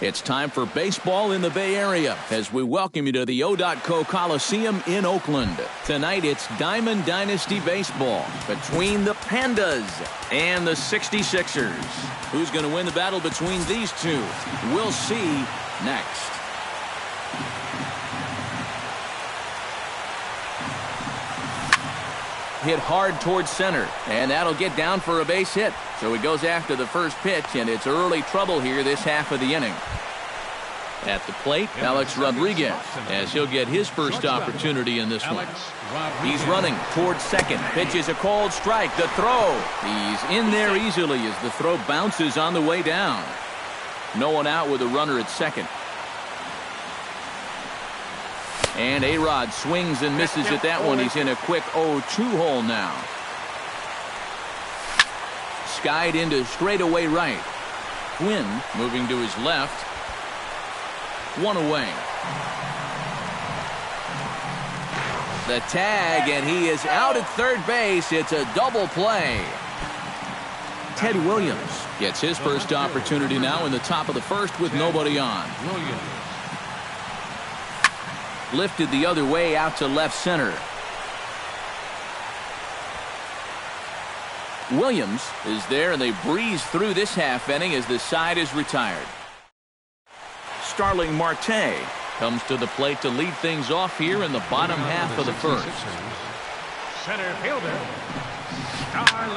It's time for baseball in the Bay Area as we welcome you to the O.co Coliseum in Oakland. Tonight it's Diamond Dynasty Baseball between the Pandas and the 66ers. Who's going to win the battle between these two? We'll see next. Hit hard towards center, and that'll get down for a base hit. So he goes after the first pitch, and it's early trouble here this half of the inning. At the plate, Alex Rodriguez, as he'll get his first opportunity in this one. He's running towards second. Pitch is a called strike. The throw. He's in there easily as the throw bounces on the way down. No one out with a runner at second. And A-Rod swings and misses at that one. He's in a quick 0-2 hole now. Skied into straightaway right. Quinn moving to his left. One away. The tag, and he is out at third base. It's a double play. Ted Williams gets his first opportunity now in the top of the first with nobody on. Lifted the other way out to left center. Williams is there, and they breeze through this half inning as the side is retired. Starling Marte comes to the plate to lead things off here in the bottom half of the first. Center fielder.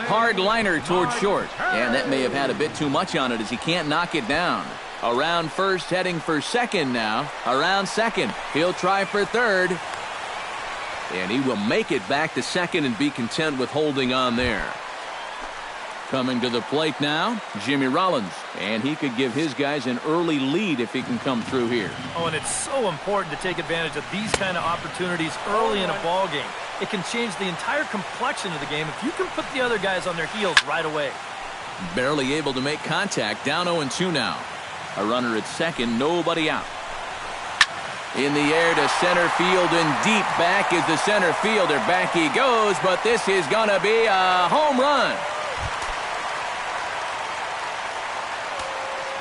Hard liner towards short, and that may have had a bit too much on it as he can't knock it down. Around first, heading for second now. Around second. He'll try for third. And he will make it back to second and be content with holding on there. Coming to the plate now, Jimmy Rollins. And he could give his guys an early lead if he can come through here. Oh, and it's so important to take advantage of these kind of opportunities early in a ball game. It can change the entire complexion of the game if you can put the other guys on their heels right away. Barely able to make contact. Down 0-2 now. A runner at second, nobody out. In the air to center field and deep. Back is the center fielder. Back he goes, but this is going to be a home run.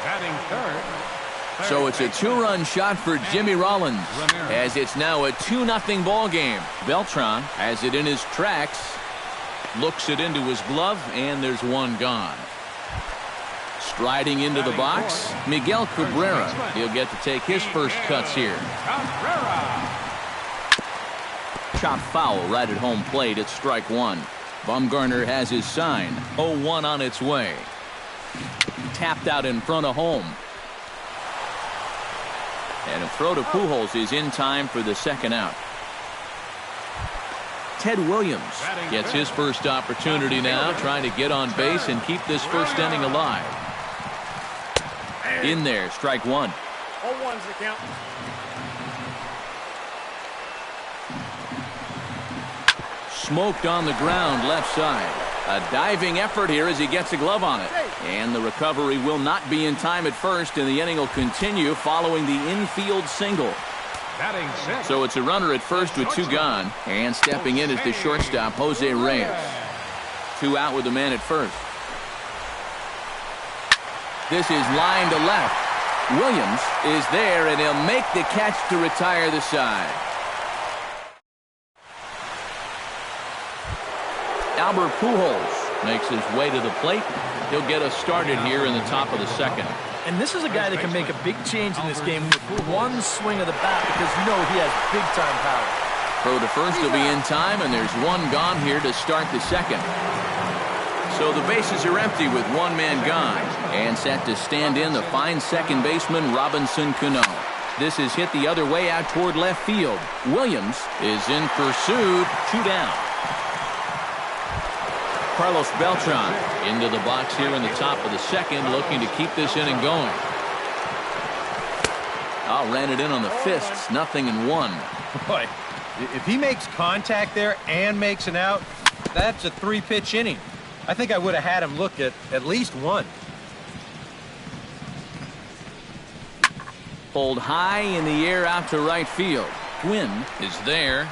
Batting third. So it's a two-run shot for Jimmy Rollins as it's now a 2-0 ball game. Beltran has it in his tracks, looks it into his glove, and there's one gone. Striding into the box, Miguel Cabrera. He'll get to take his first cuts here. Chop foul right at home plate. It's strike one. Bumgarner has his sign. 0-1 on its way. Tapped out in front of home. And a throw to Pujols is in time for the second out. Ted Williams gets his first opportunity now, trying to get on base and keep this first inning alive. In there, strike one. 0-1's the count. Smoked on the ground, left side. A diving effort here as he gets a glove on it. And the recovery will not be in time at first, and the inning will continue following the infield single. So it's a runner at first with two gone, and stepping in is the shortstop, Jose Reyes. Two out with the man at first. This is line to left. Williams is there, and he'll make the catch to retire the side. Albert Pujols makes his way to the plate. He'll get us started here in the top of the second. And this is a guy that can make a big change in this game with one swing of the bat because you know he has big-time power. Throw to first will be in time, and there's one gone here to start the second. So the bases are empty with one man gone. And set to stand in the fine second baseman, Robinson Cano. This is hit the other way out toward left field. Williams is in pursuit. Two down. Carlos Beltran into the box here in the top of the second, looking to keep this inning going. Ran it in on the fists. 0-1. Boy, if he makes contact there and makes an out, that's a three-pitch inning. I think I would have had him look at least one. Pulled high in the air out to right field. Quinn is there.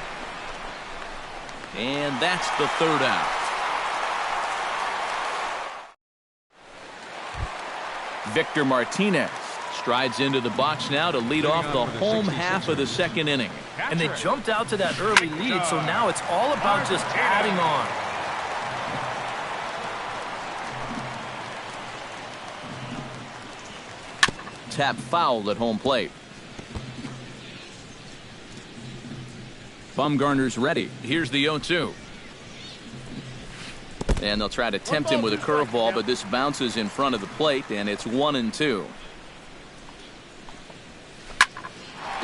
And that's the third out. Victor Martinez Strides into the box now to lead off the home half of the second inning. And they jumped out to that early lead, so now it's all about just adding on. Tap foul at home plate. Bumgarner's ready. Here's the 0-2. And they'll try to tempt him with a curveball, but this bounces in front of the plate, and it's 1-2.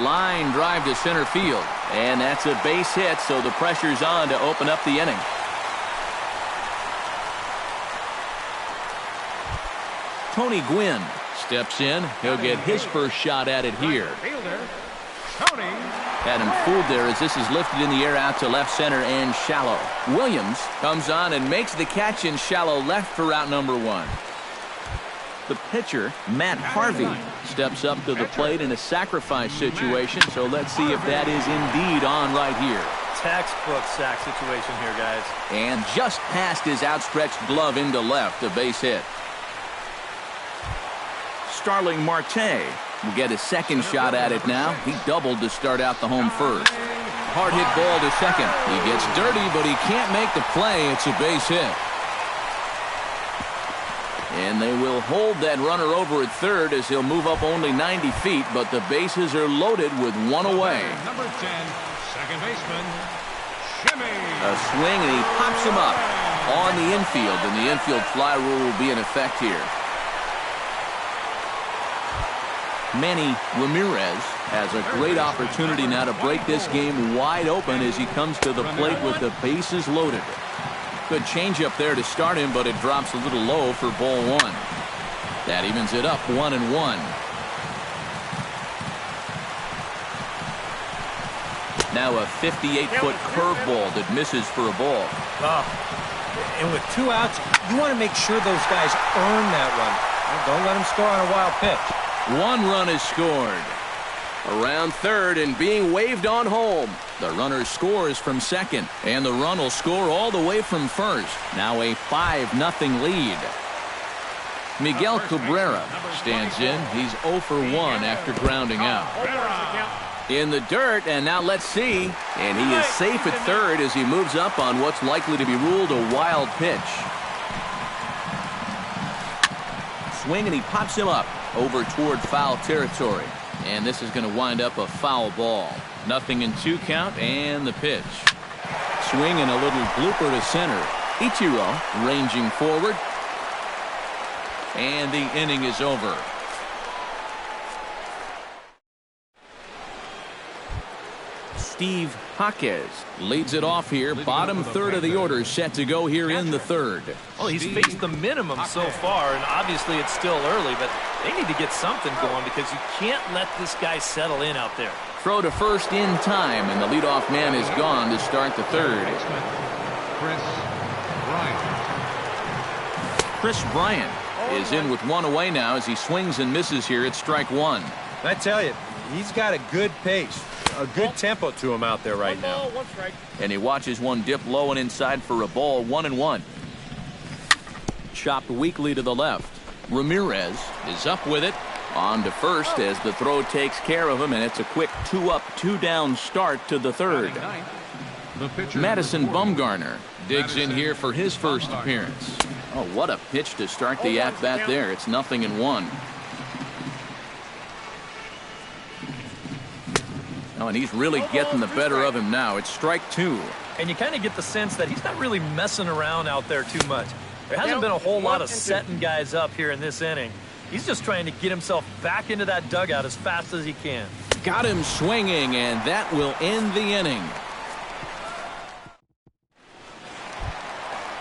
Line drive to center field, and that's a base hit, so the pressure's on to open up the inning. Tony Gwynn steps in. He'll get his first shot at it here. Had him fooled there as this is lifted in the air out to left center and shallow. Williams comes on and makes the catch in shallow left for out number 1. The pitcher, Matt Harvey, steps up to the plate in a sacrifice situation, so let's see if that is indeed on right here. Textbook sack situation here, guys. And just past his outstretched glove into left, a base hit. Starling Marte will get a second shot at it now. He doubled to start out the home first. Hard hit ball to second. He gets dirty, but he can't make the play. It's a base hit. And they will hold that runner over at third as he'll move up only 90 feet, but the bases are loaded with one away. Number 10, second baseman, Shimmy. A swing, and he pops him up on the infield, and the infield fly rule will be in effect here. Manny Ramirez has a great opportunity now to break this game wide open as he comes to the plate with the bases loaded. Good changeup there to start him, but it drops a little low for ball 1. That evens it up 1-1. Now a 58-foot curveball that misses for a ball. And with 2 outs, you want to make sure those guys earn that run. Don't let them score on a wild pitch. 1 run is scored. Around third and being waved on home. The runner scores from second, and the run will score all the way from first. Now a 5-0 lead. Miguel Cabrera stands in. He's 0 for 1 after grounding out. In the dirt, and now let's see. And he is safe at third as he moves up on what's likely to be ruled a wild pitch. Swing, and he pops him up over toward foul territory. And this is going to wind up a foul ball. 0-2 count, and the pitch. Swing and a little blooper to center. Ichiro ranging forward. And the inning is over. Steve Jaquez leads it off here. Bottom third of the order set to go here in the third. Well, he's faced the minimum so far, and obviously it's still early, but they need to get something going because you can't let this guy settle in out there. Throw to first in time, and the leadoff man is gone to start the third. Chris Bryant is in with 1 away now as he swings and misses here at strike 1. I tell you, he's got a good pace, a good tempo to him out there right now. And he watches one dip low and inside for a ball. 1-1. Chopped weakly to the left. Ramirez is up with it. On to first as the throw takes care of him, and it's a quick 2-up, 2-down start to the third. Madison Bumgarner digs in here for his first appearance. Oh, what a pitch to start the at-bat there. It's 0-1. Oh, and he's really getting the better of him now. It's strike 2. And you kind of get the sense that he's not really messing around out there too much. There hasn't been a whole lot of setting guys up here in this inning. He's just trying to get himself back into that dugout as fast as he can. Got him swinging, and that will end the inning.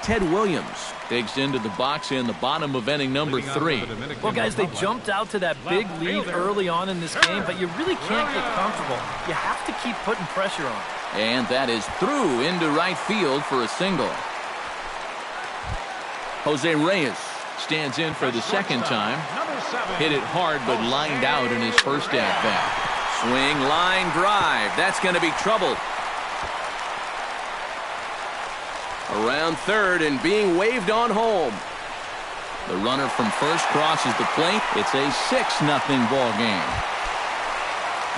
Ted Williams digs into the box in the bottom of inning number 3. Well, guys, they jumped out to that big lead early on in this game, but you really can't get comfortable. You have to keep putting pressure on. And that is through into right field for a single. Jose Reyes stands in for the second time. Hit it hard, but lined out in his first at-bat. Swing, line drive. That's going to be trouble. Around third and being waved on home. The runner from first crosses the plate. It's a 6-0 ball game.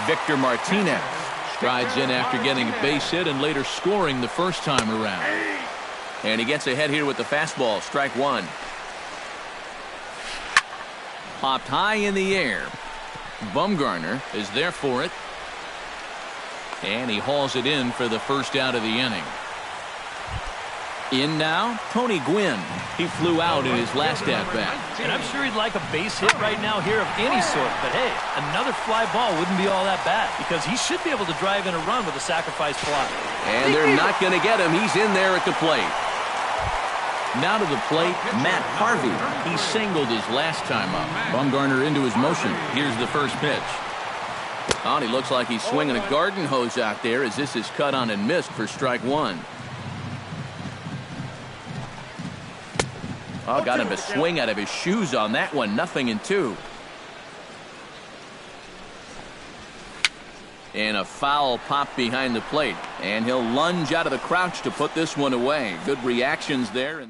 Victor Martinez strides in after getting a base hit and later scoring the first time around. And he gets ahead here with the fastball. Strike one. Popped high in the air. Bumgarner is there for it. And he hauls it in for the first out of the inning. In now, Tony Gwynn. He flew out in his last at-bat. And I'm sure he'd like a base hit right now here of any sort. But hey, another fly ball wouldn't be all that bad because he should be able to drive in a run with a sacrifice fly. And they're not going to get him. He's in there at the plate. Now to the plate, Matt Harvey. He singled his last time up. Bumgarner into his motion. Here's the first pitch. Oh, and he looks like he's swinging a garden hose out there as this is cut on and missed for strike one. Oh, got him to swing out of his shoes on that one. 0-2. And a foul pop behind the plate. And he'll lunge out of the crouch to put this one away. Good reactions there.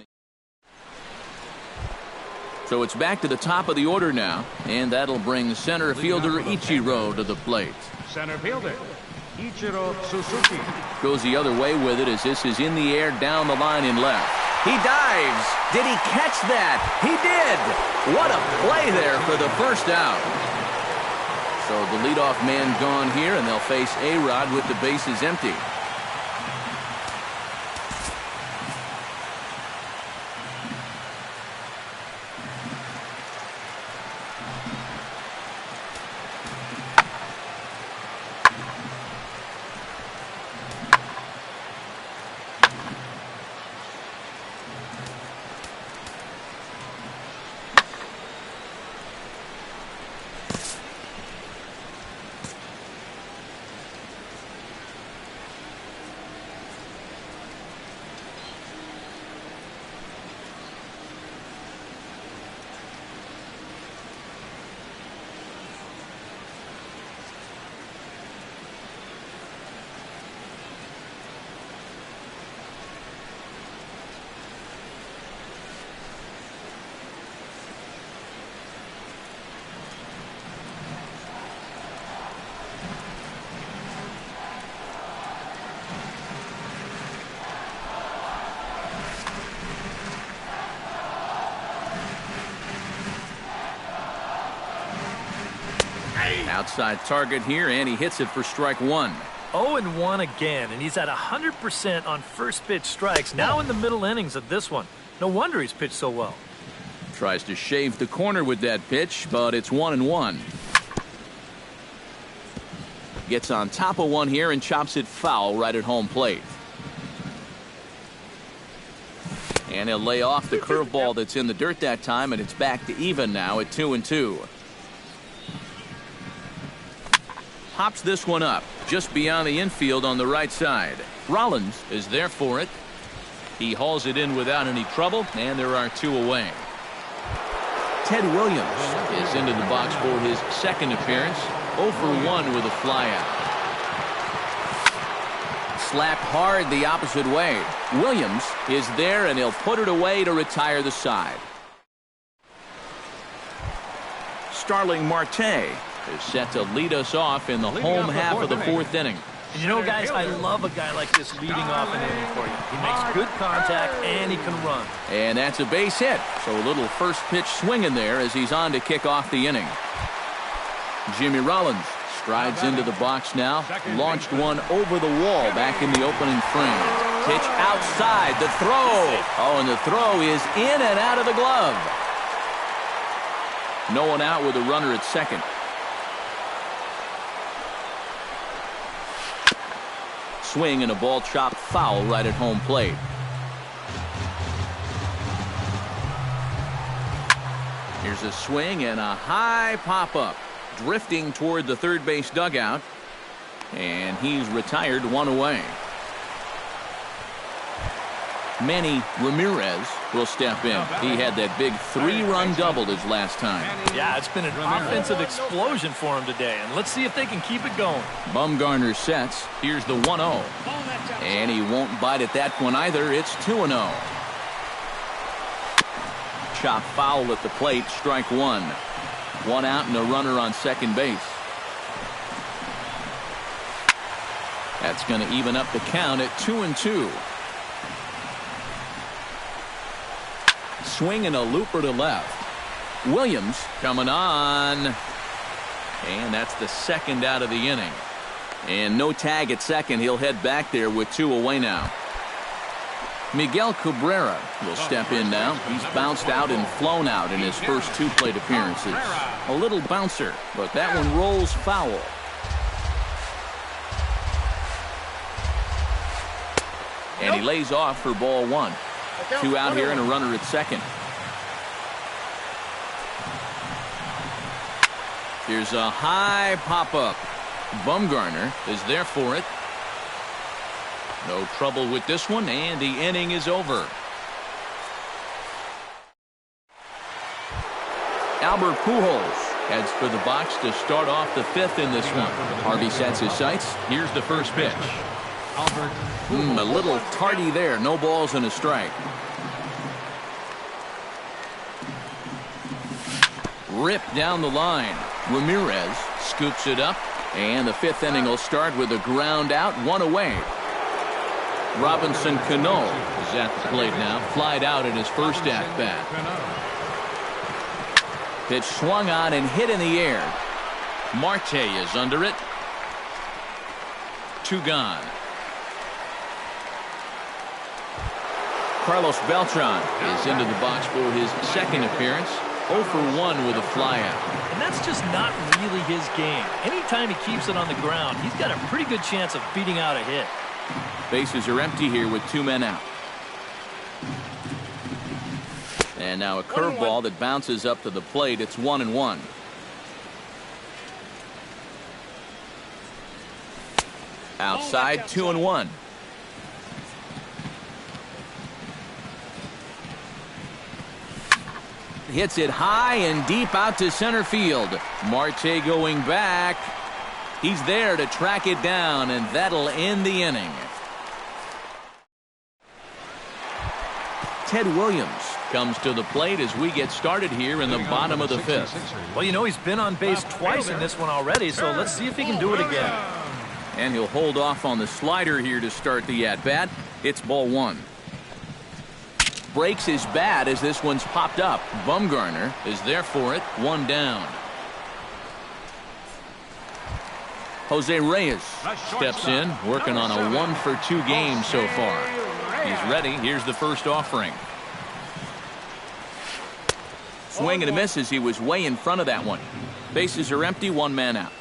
So it's back to the top of the order now. And that'll bring center fielder Ichiro to the plate. Center fielder, Ichiro Suzuki. Goes the other way with it as this is in the air down the line in left. He dives. Did he catch that? He did. What a play there for the first out. So the leadoff man gone here, and they'll face A-Rod with the bases empty. Outside target here, and he hits it for strike one. 0-1 again, and he's at 100% on first pitch strikes. Now in the middle innings of this one. No wonder he's pitched so well. Tries to shave the corner with that pitch, but it's 1-1. Gets on top of one here and chops it foul right at home plate. And he'll lay off the curveball that's in the dirt that time, and it's back to even now at 2-2. Pops this one up just beyond the infield on the right side. Rollins is there for it. He hauls it in without any trouble, and there are two away. Ted Williams is into the box for his second appearance. 0 for 1 with a flyout. Slapped hard the opposite way. Williams is there, and he'll put it away to retire the side. Starling Marte is set to lead us off in the home half of the fourth inning. And you know, guys, I love a guy like this leading off an inning for you. He makes good contact, and he can run. And that's a base hit. So a little first pitch swing in there as he's on to kick off the inning. Jimmy Rollins strides into the box now. Launched one over the wall back in the opening frame. Pitch outside. The throw. Oh, and the throw is in and out of the glove. No one out with a runner at second. Swing and a ball chopped foul right at home plate. Here's a swing and a high pop-up. Drifting toward the third base dugout. And he's retired, one away. Manny Ramirez will step in. He had that big 3-run double his last time. Yeah, it's been an offensive explosion for him today, and let's see if they can keep it going. Bumgarner sets. Here's the 1-0. And he won't bite at that one either. It's 2-0. chop foul at the plate. Strike one. One out and a runner on second base. That's going to even up the count at 2-2. Swing and a looper to left. Williams coming on. And that's the second out of the inning. And no tag at second. He'll head back there with 2 away now. Miguel Cabrera will step in now. He's bounced out and flown out in his first 2 plate appearances. A little bouncer, but that one rolls foul. And he lays off for ball 1. 2 out here and a runner at second. Here's a high pop-up. Bumgarner is there for it. No trouble with this one, and the inning is over. Albert Pujols heads for the box to start off the 5th in this one. Harvey sets his sights. Here's the first pitch. A little tardy there. No balls and a strike. Ripped down the line. Ramirez scoops it up, and the 5th inning will start with a ground out, 1 away. Robinson Cano is at the plate now. Flied out in his first at-bat. Pitch swung on and hit in the air. Marte is under it. 2 gone. Carlos Beltran is into the box for his second appearance. 0 for 1 with a flyout. And that's just not really his game. Anytime he keeps it on the ground, he's got a pretty good chance of beating out a hit. Bases are empty here with 2 men out. And now a curveball that bounces up to the plate. It's 1-1. Outside, 2-1. Hits it high and deep out to center field. Marte going back. He's there to track it down, and that'll end the inning. Ted Williams comes to the plate as we get started here in the bottom of the 5th. Well, you know, he's been on base twice in this one already, so let's see if he can do it again. And he'll hold off on the slider here to start the at-bat. It's ball 1. Breaks his bat as this one's popped up. Bumgarner is there for it. 1 down. Jose Reyes steps in, working on a 1 for 2 game so far. He's ready. Here's the first offering. Swing and a miss as he was way in front of that one. Bases are empty, 1 man out.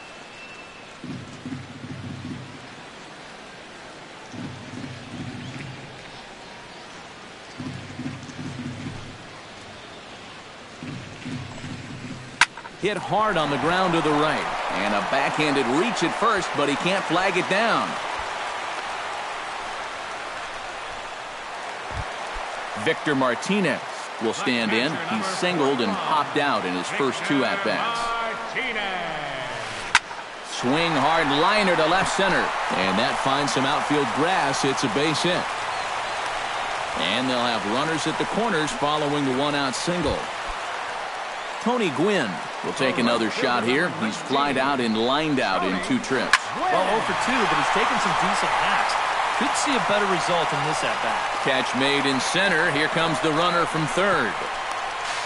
Hit hard on the ground to the right. And a backhanded reach at first, but he can't flag it down. Victor Martinez will stand in. He's singled and popped out in his first 2 at-bats. Swing hard liner to left center. And that finds some outfield grass. It's a base hit. And they'll have runners at the corners following the 1-out single. Tony Gwynn will take another shot here. He's flied out and lined out in 2 trips. Well, 0 for 2, but he's taken some decent hacks. Could see a better result in this at-bat. Catch made in center. Here comes the runner from third.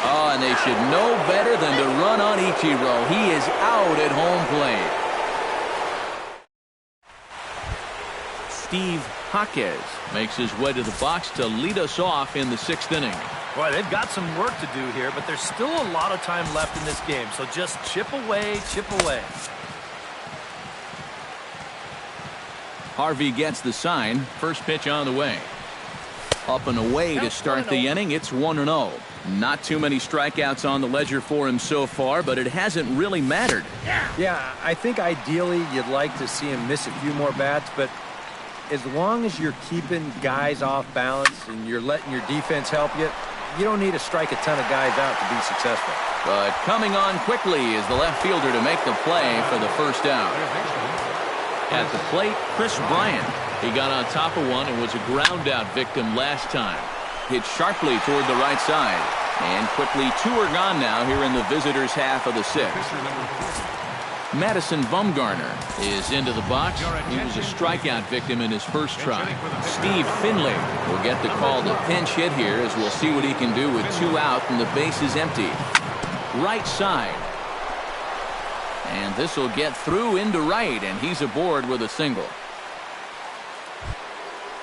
Oh, and they should know better than to run on Ichiro. He is out at home plate. Steve Jaquez makes his way to the box to lead us off in the 6th inning. Boy, they've got some work to do here, but there's still a lot of time left in this game, so just chip away, chip away. Harvey gets the sign. First pitch on the way. Up and away to start the inning. It's 1-0. Not too many strikeouts on the ledger for him so far, but it hasn't really mattered. Yeah, I think ideally you'd like to see him miss a few more bats, but as long as you're keeping guys off balance and you're letting your defense help you, you don't need to strike a ton of guys out to be successful. But coming on quickly is the left fielder to make the play for the first out. At the plate, Chris Bryant. He got on top of one and was a ground out victim last time. Hit sharply toward the right side. And quickly, 2 are gone now here in the visitors' half of the 6th. Madison Bumgarner is into the box. He was a strikeout victim in his first try. Steve Finley will get the call to pinch hit here, as we'll see what he can do with 2 out and the base is empty. Right side. And this will get through into right, and he's aboard with a single.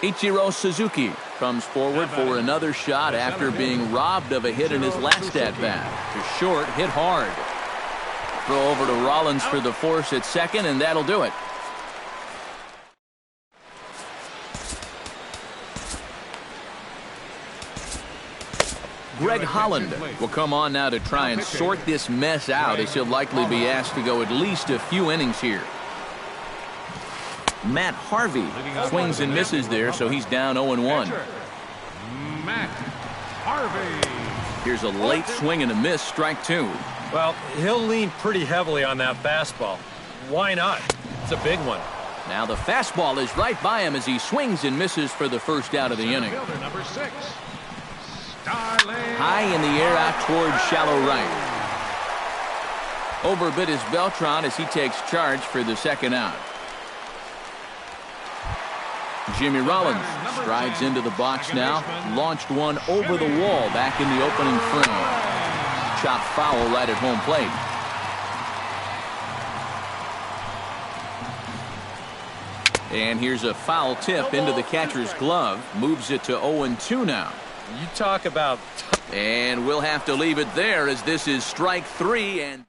Ichiro Suzuki comes forward for another shot after being robbed of a hit in his last at-bat. To short, hit hard. Throw over to Rollins for the force at second, and that'll do it. Greg Holland will come on now to try and sort this mess out, as he'll likely be asked to go at least a few innings here. Matt Harvey swings and misses there, so he's down 0-1. Matt Harvey. Here's a late swing and a miss, strike 2. Well, he'll lean pretty heavily on that fastball. Why not? It's a big one. Now the fastball is right by him as he swings and misses for the first out of the inning. Number 6. High in the air out towards shallow right. Overbit is Beltran as he takes charge for the second out. Jimmy Rollins strides into the box now. Launched one over the wall back in the opening frame. Chopped foul right at home plate. And here's a foul tip into the catcher's glove. Moves it to 0-2 now. You talk about... And we'll have to leave it there, as this is strike 3. And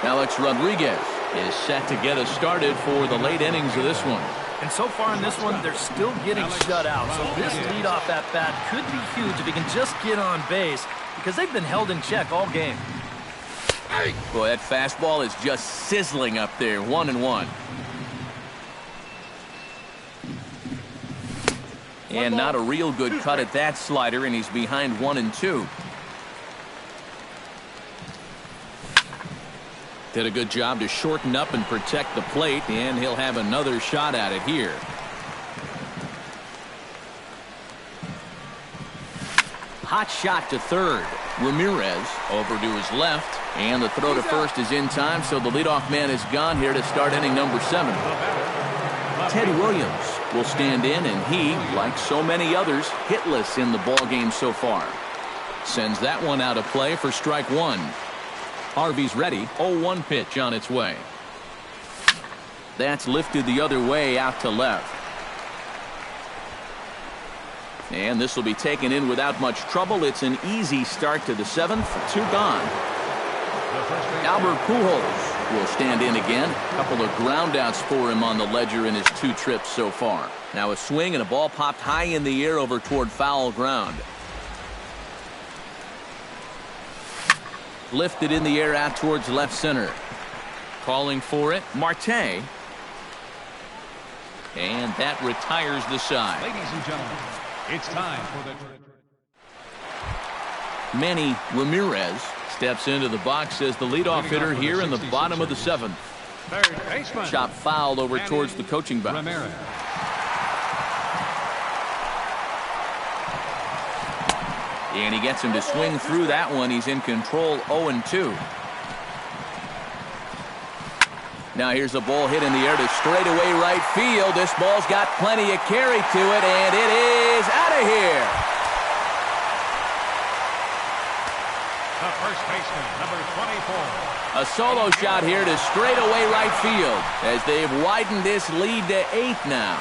Alex Rodriguez is set to get us started for the late innings of this one. And so far in this one, they're still getting shut out. So this leadoff at bat could be huge if he can just get on base, because they've been held in check all game. Boy, that fastball is just sizzling up there. 1-1. And not a real good cut at that slider, and he's behind 1-2. Did a good job to shorten up and protect the plate, and he'll have another shot at it here. Hot shot to third. Ramirez over to his left, and the throw to first is in time, so the leadoff man is gone here to start inning number 7. Ted Williams will stand in, and he, like so many others, hitless in the ballgame so far. Sends that one out of play for strike 1. Harvey's ready. 0-1 pitch on its way. That's lifted the other way out to left. And this will be taken in without much trouble. It's an easy start to the 7th. 2 gone. Albert Pujols will stand in again. A couple of groundouts for him on the ledger in his 2 trips so far. Now a swing and a ball popped high in the air over toward foul ground. Lifted in the air out towards left center. Calling for it, Marte. And that retires the side. Ladies and gentlemen, it's time for the... Manny Ramirez steps into the box as the leadoff hitter here in the bottom of the 7th. Third baseman. Chop fouled over towards the coaching box. Ramirez. And he gets him to swing through that one. He's in control. 0-2. Now here's a ball hit in the air to straightaway right field. This ball's got plenty of carry to it, and it is out of here. The first baseman, number 24. A solo shot here to straightaway right field, as they've widened this lead to 8 now.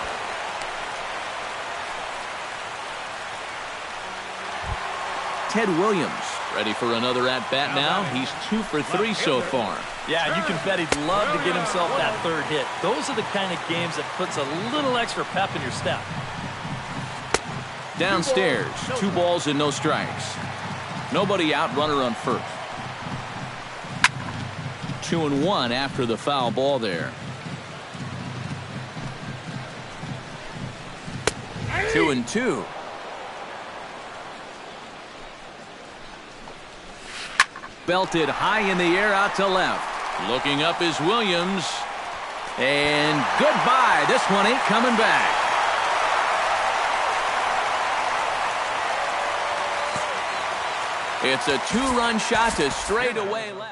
Ted Williams ready for another at-bat now. He's 2 for 3 so far. Yeah, you can bet he'd love to get himself that 3rd hit. Those are the kind of games that puts a little extra pep in your step. Downstairs, 2 balls and no strikes. Nobody out, runner on first. 2-1 after the foul ball there. 2-2. Belted high in the air out to left. Looking up is Williams. And goodbye. This one ain't coming back. It's a two-run shot to straightaway left.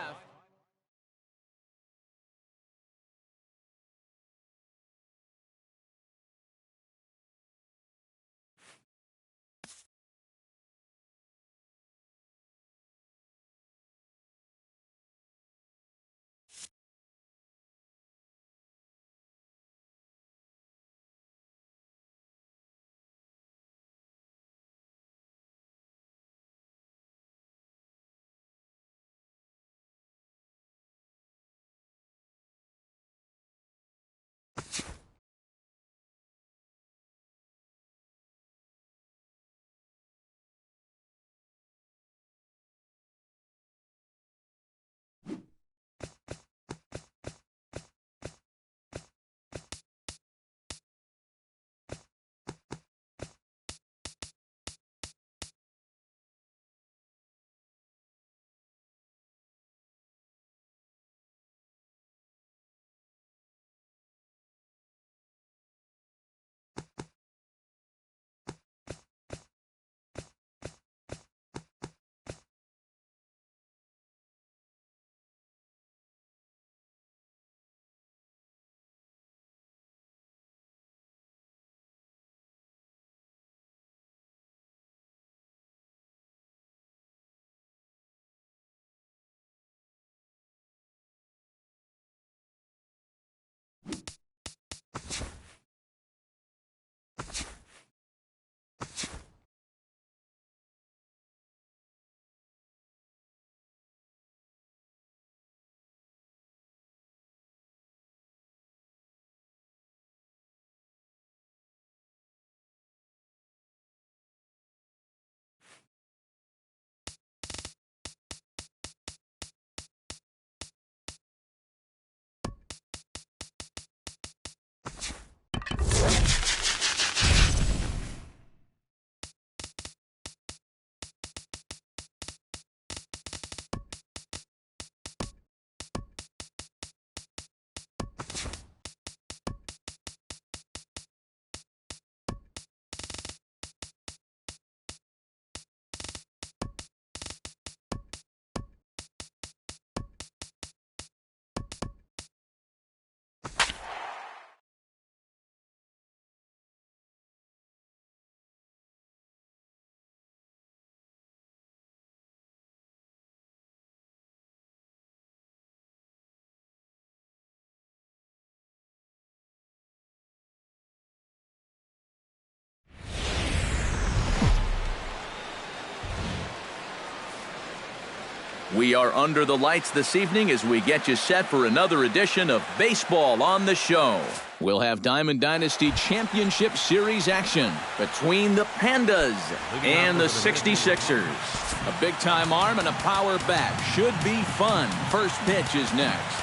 We are under the lights this evening as we get you set for another edition of Baseball on the Show. We'll have Diamond Dynasty Championship Series action between the Pandas and the 66ers. A big-time arm and a power bat. Should be fun. First pitch is next.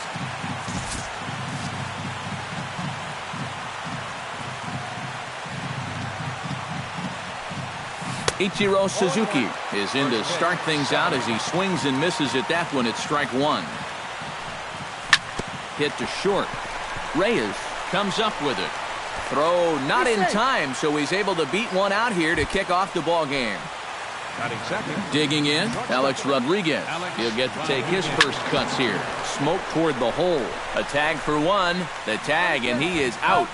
Ichiro Suzuki is in to start things out as he swings and misses at that one at strike one. Hit to short. Reyes comes up with it. Throw not in time, so he's able to beat one out here to kick off the ball game. Digging in, Alex Rodriguez. He'll get to take his first cuts here. Smoke toward the hole. A tag for one. The tag, and he is out.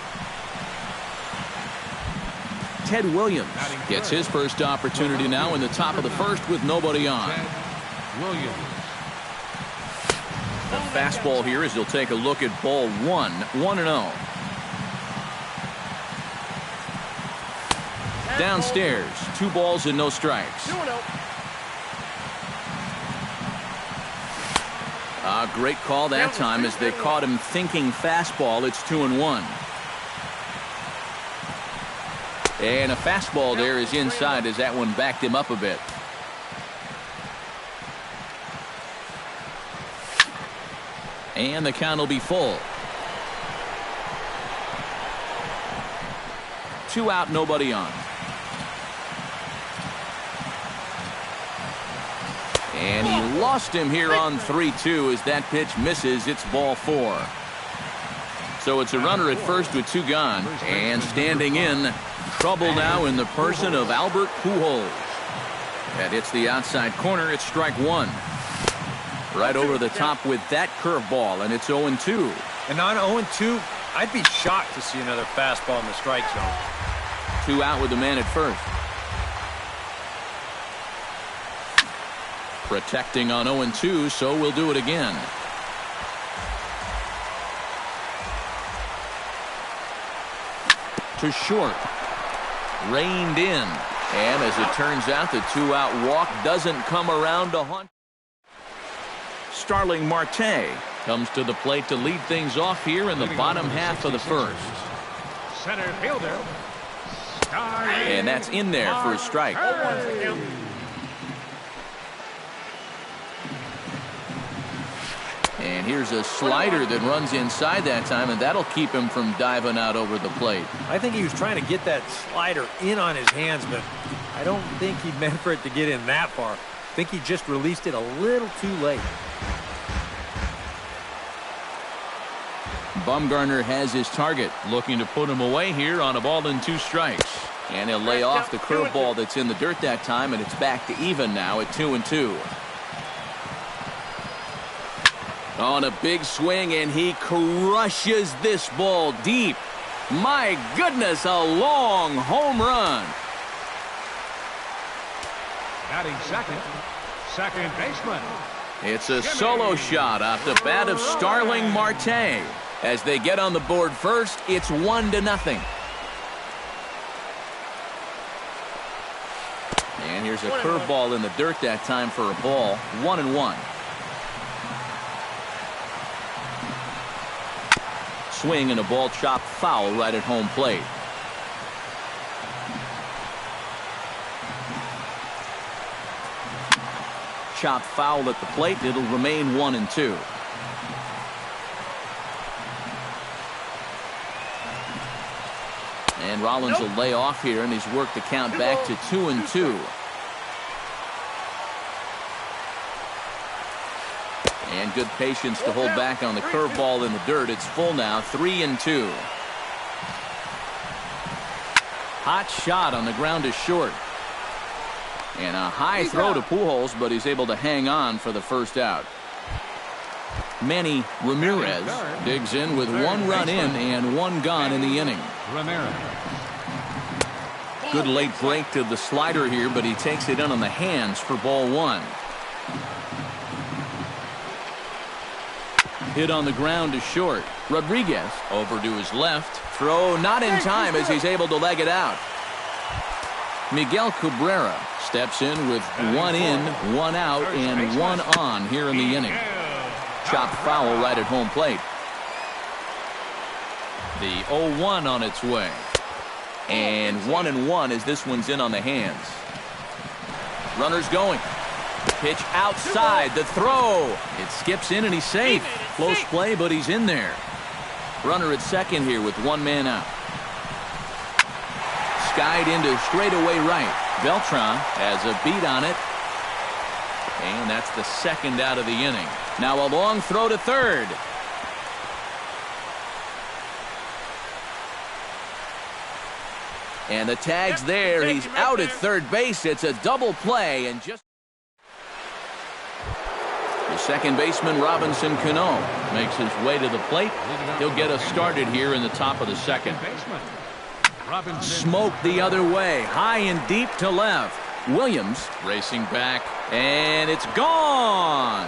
Ted Williams gets his first opportunity now in the top of the first with nobody on. The fastball here as he'll take a look at ball one. 1-0. Downstairs, 2 balls and no strikes. Great call that time as they caught him thinking fastball. It's 2-1. And a fastball there is inside as that one backed him up a bit. And the count will be full. 2 out, nobody on. And he lost him here on 3-2 as that pitch misses. It's ball 4. So it's a runner at first with 2 gone. And standing in, trouble now in the person of Albert Pujols. That hits the outside corner. It's strike one. Right over the top with that curveball, and it's 0-2. And on 0-2, I'd be shocked to see another fastball in the strike zone. 2 out with the man at first. Protecting on 0-2, so we'll do it again. To short. Reined in. And as it turns out, the 2-out walk doesn't come around to haunt. Starling Marte comes to the plate to lead things off here in the bottom half of the first. Center fielder. And that's in there for a strike. And here's a slider that runs inside that time, and that'll keep him from diving out over the plate. I think he was trying to get that slider in on his hands, but I don't think he meant for it to get in that far. I think he just released it a little too late. Bumgarner has his target, looking to put him away here on a ball and 2 strikes. And he'll lay off the curveball that's in the dirt that time, and it's back to even now at 2-2. On a big swing, and he crushes this ball deep. My goodness, a long home run. Batting second. Second baseman. It's a solo shot off the bat of Starling Marte. As they get on the board first, it's 1-0. And here's a curveball in the dirt that time for a ball. 1-1. Swing and a ball chopped foul right at home plate. Chopped foul at the plate. It'll remain 1-2. And Rollins will lay off here, and he's worked the count back to 2-2. And good patience to hold back on the curveball in the dirt. It's full now, 3-2. Hot shot on the ground to short. And a high throw to Pujols, but he's able to hang on for the first out. Manny Ramirez digs in with 1 run in and 1 gone in the inning. Good late break to the slider here, but he takes it in on the hands for ball 1. Hit on the ground to short. Rodriguez over to his left. Throw not in time as he's able to leg it out. Miguel Cabrera steps in with 1 in, 1 out, and 1 on here in the inning. Chopped foul right at home plate. The 0-1 on its way. And 1-1 as this one's in on the hands. Runners going. Pitch outside. The throw. It skips in and he's safe. Close play, but he's in there. Runner at second here with 1 man out. Skied into straightaway right. Beltran has a beat on it. And that's the 2nd out of the inning. Now a long throw to third. And the tag's there. He's out at third base. It's a double play. And just the second baseman, Robinson Cano, makes his way to the plate. He'll get us started here in the top of the 2nd. Smoke the other way. High and deep to left. Williams racing back. And it's gone.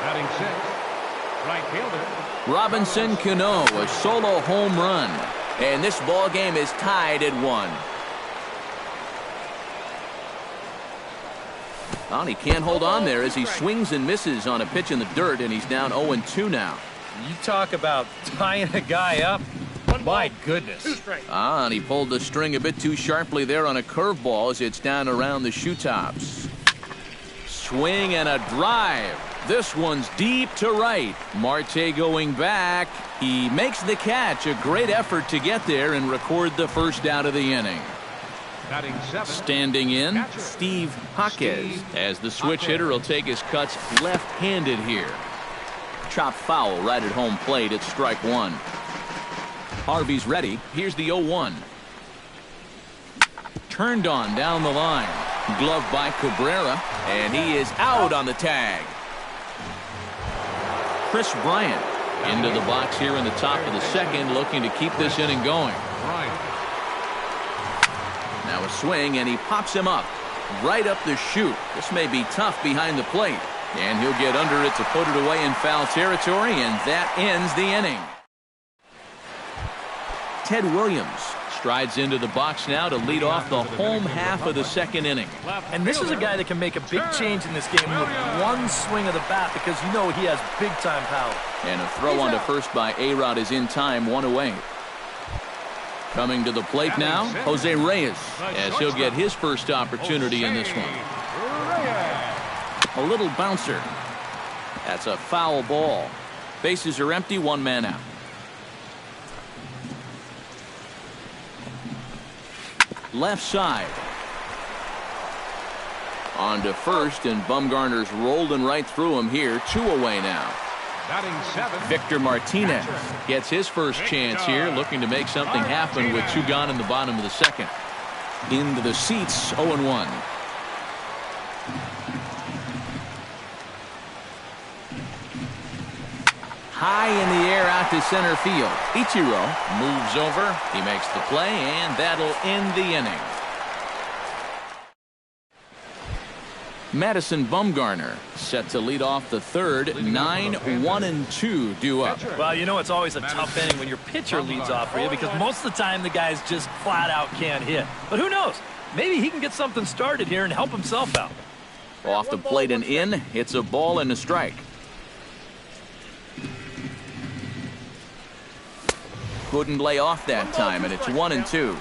Batting 6th. Right fielder. Robinson Cano, a solo home run. And this ball game is tied at 1. Well, he can't hold on there as he swings and misses on a pitch in the dirt, and he's down 0-2 now. You talk about tying a guy up. My goodness. And he pulled the string a bit too sharply there on a curveball as it's down around the shoe tops. Swing and a drive. This one's deep to right. Marte going back. He makes the catch. A great effort to get there and record the first out of the inning. Standing in, Steve Jaquez, as the switch hitter will take his cuts left-handed here. Chopped foul right at home plate. It's strike 1. Harvey's ready. Here's the 0-1. turned on down the line. Glove by Cabrera, and he is out on the tag. Chris Bryant into the box here in the top of the second, looking to keep this inning going. Now a swing, and he pops him up right up the chute. This may be tough behind the plate, and he'll get under it to put it away in foul territory, and that ends the inning. Ted Williams strides into the box now to lead off the home half of the second inning. And this is a guy that can make a big change in this game with one swing of the bat, because you know he has big-time power. And a throw onto first by A-Rod is in time, one away. Coming to the plate now, Jose Reyes, as he'll get his first opportunity in this one. A little bouncer. That's a foul ball. Bases are empty, one man out. Left side. On to first, and Bumgarner's rolling right through him here. Two away now. Victor Martinez gets his first chance here, looking to make something happen with two gone in the bottom of the second. Into the seats, 0-1. High in the air out to center field. Ichiro moves over. He makes the play, and that'll end the inning. Madison Bumgarner set to lead off the third. 9-1-2 due up. Well, you know it's always a tough inning when your pitcher leads off for you, because most of the time the guys just flat out can't hit. But who knows? Maybe he can get something started here and help himself out. Off the plate and in. It's a ball and a strike. Couldn't lay off that time, and it's 1-2.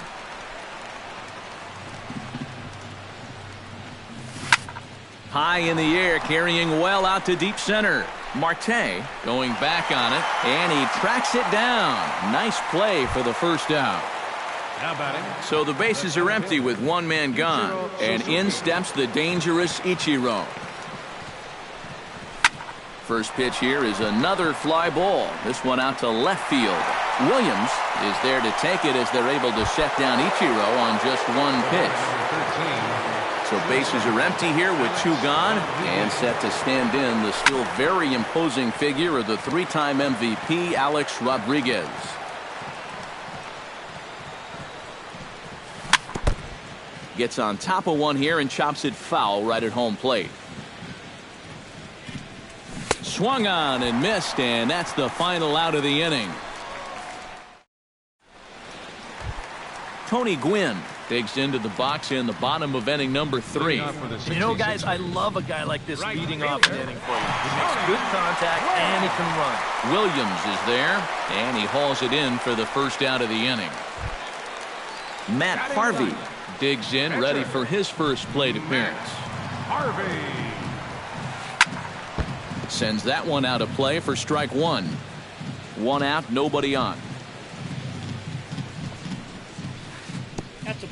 High in the air, carrying well out to deep center. Marte going back on it, and he tracks it down. Nice play for the first out. So the bases are empty with one man gone, and in steps the dangerous Ichiro. First pitch here is another fly ball. This one out to left field. Williams is there to take it as they're able to set down Ichiro on just one pitch. So bases are empty here with two gone, and set to stand in the still very imposing figure of the three-time MVP, Alex Rodriguez. Gets on top of one here and chops it foul right at home plate. Swung on and missed, and that's the final out of the inning. Tony Gwynn digs into the box in the bottom of inning number 3. You know, guys, I love a guy like this leading off an inning for you. He makes good contact, and he can run. Williams is there, and he hauls it in for the first out of the inning. Matt Harvey digs in, ready for his first plate appearance. Sends that one out of play for strike one. One out, nobody on.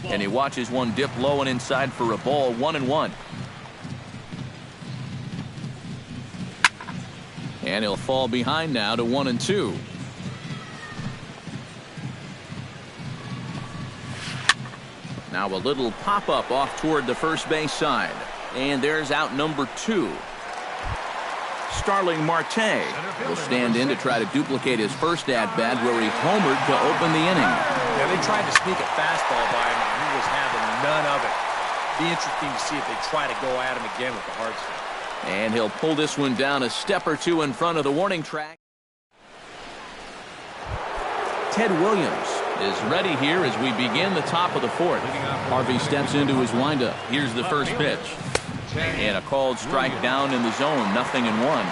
And he watches one dip low and inside for a ball. 1-1. And he'll fall behind now to 1-2. Now a little pop-up off toward the first base side. And there's out number 2. Starling Marte will stand in to try to duplicate his first at-bat where he homered to open the inning. Yeah, they tried to sneak a fastball by him, and he was having none of it. Be interesting to see if they try to go at him again with the hard swing. And he'll pull this one down a step or two in front of the warning track. Ted Williams is ready here as we begin the top of the fourth. Harvey steps into his windup. Here's the first pitch. And a called strike down in the zone, 0-1.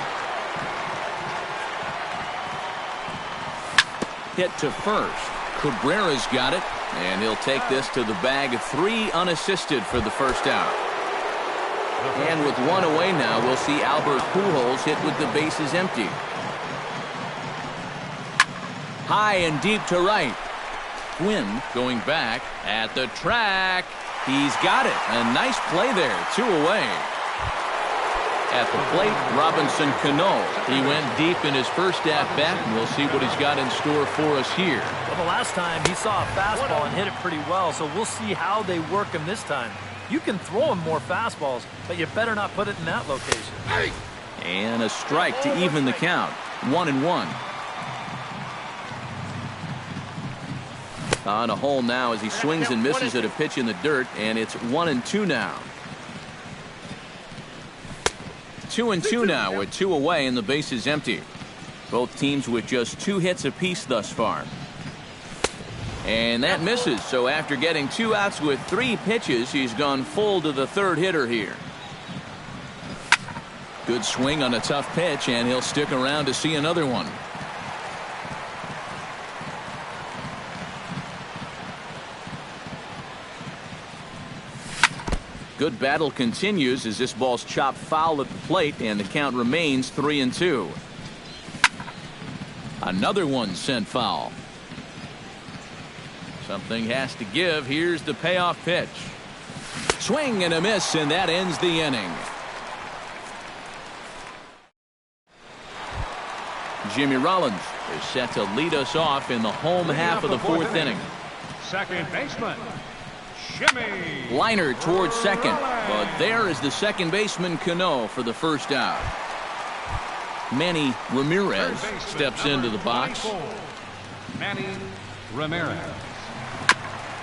Hit to first. Cabrera's got it, and he'll take this to the bag. 3 unassisted for the first out. And with one away now, we'll see Albert Pujols hit with the bases empty. High and deep to right. Gwynn going back at the track. He's got it. A nice play there. 2 away. At the plate, Robinson Cano. He went deep in his first at-bat, and we'll see what he's got in store for us here. Well, the last time he saw a fastball and hit it pretty well, so we'll see how they work him this time. You can throw him more fastballs, but you better not put it in that location. And a strike to even the count. 1-1. On a hole now as he swings and misses at a pitch in the dirt, and it's 1-2 now. 2-2 now with 2 away and the base is empty. Both teams with just 2 hits apiece thus far. And that misses, so after getting 2 outs with 3 pitches, he's gone full to the third hitter here. Good swing on a tough pitch, and he'll stick around to see another one. Good battle continues as this ball's chopped foul at the plate, and the count remains 3-2. Another one sent foul. Something has to give. Here's the payoff pitch. Swing and a miss, and that ends the inning. Jimmy Rollins is set to lead us off in the home half of the 4th inning. Second baseman, Jimmy. Liner towards second, but there is the second baseman Cano for the first out. Manny Ramirez steps into the box. Manny Ramirez.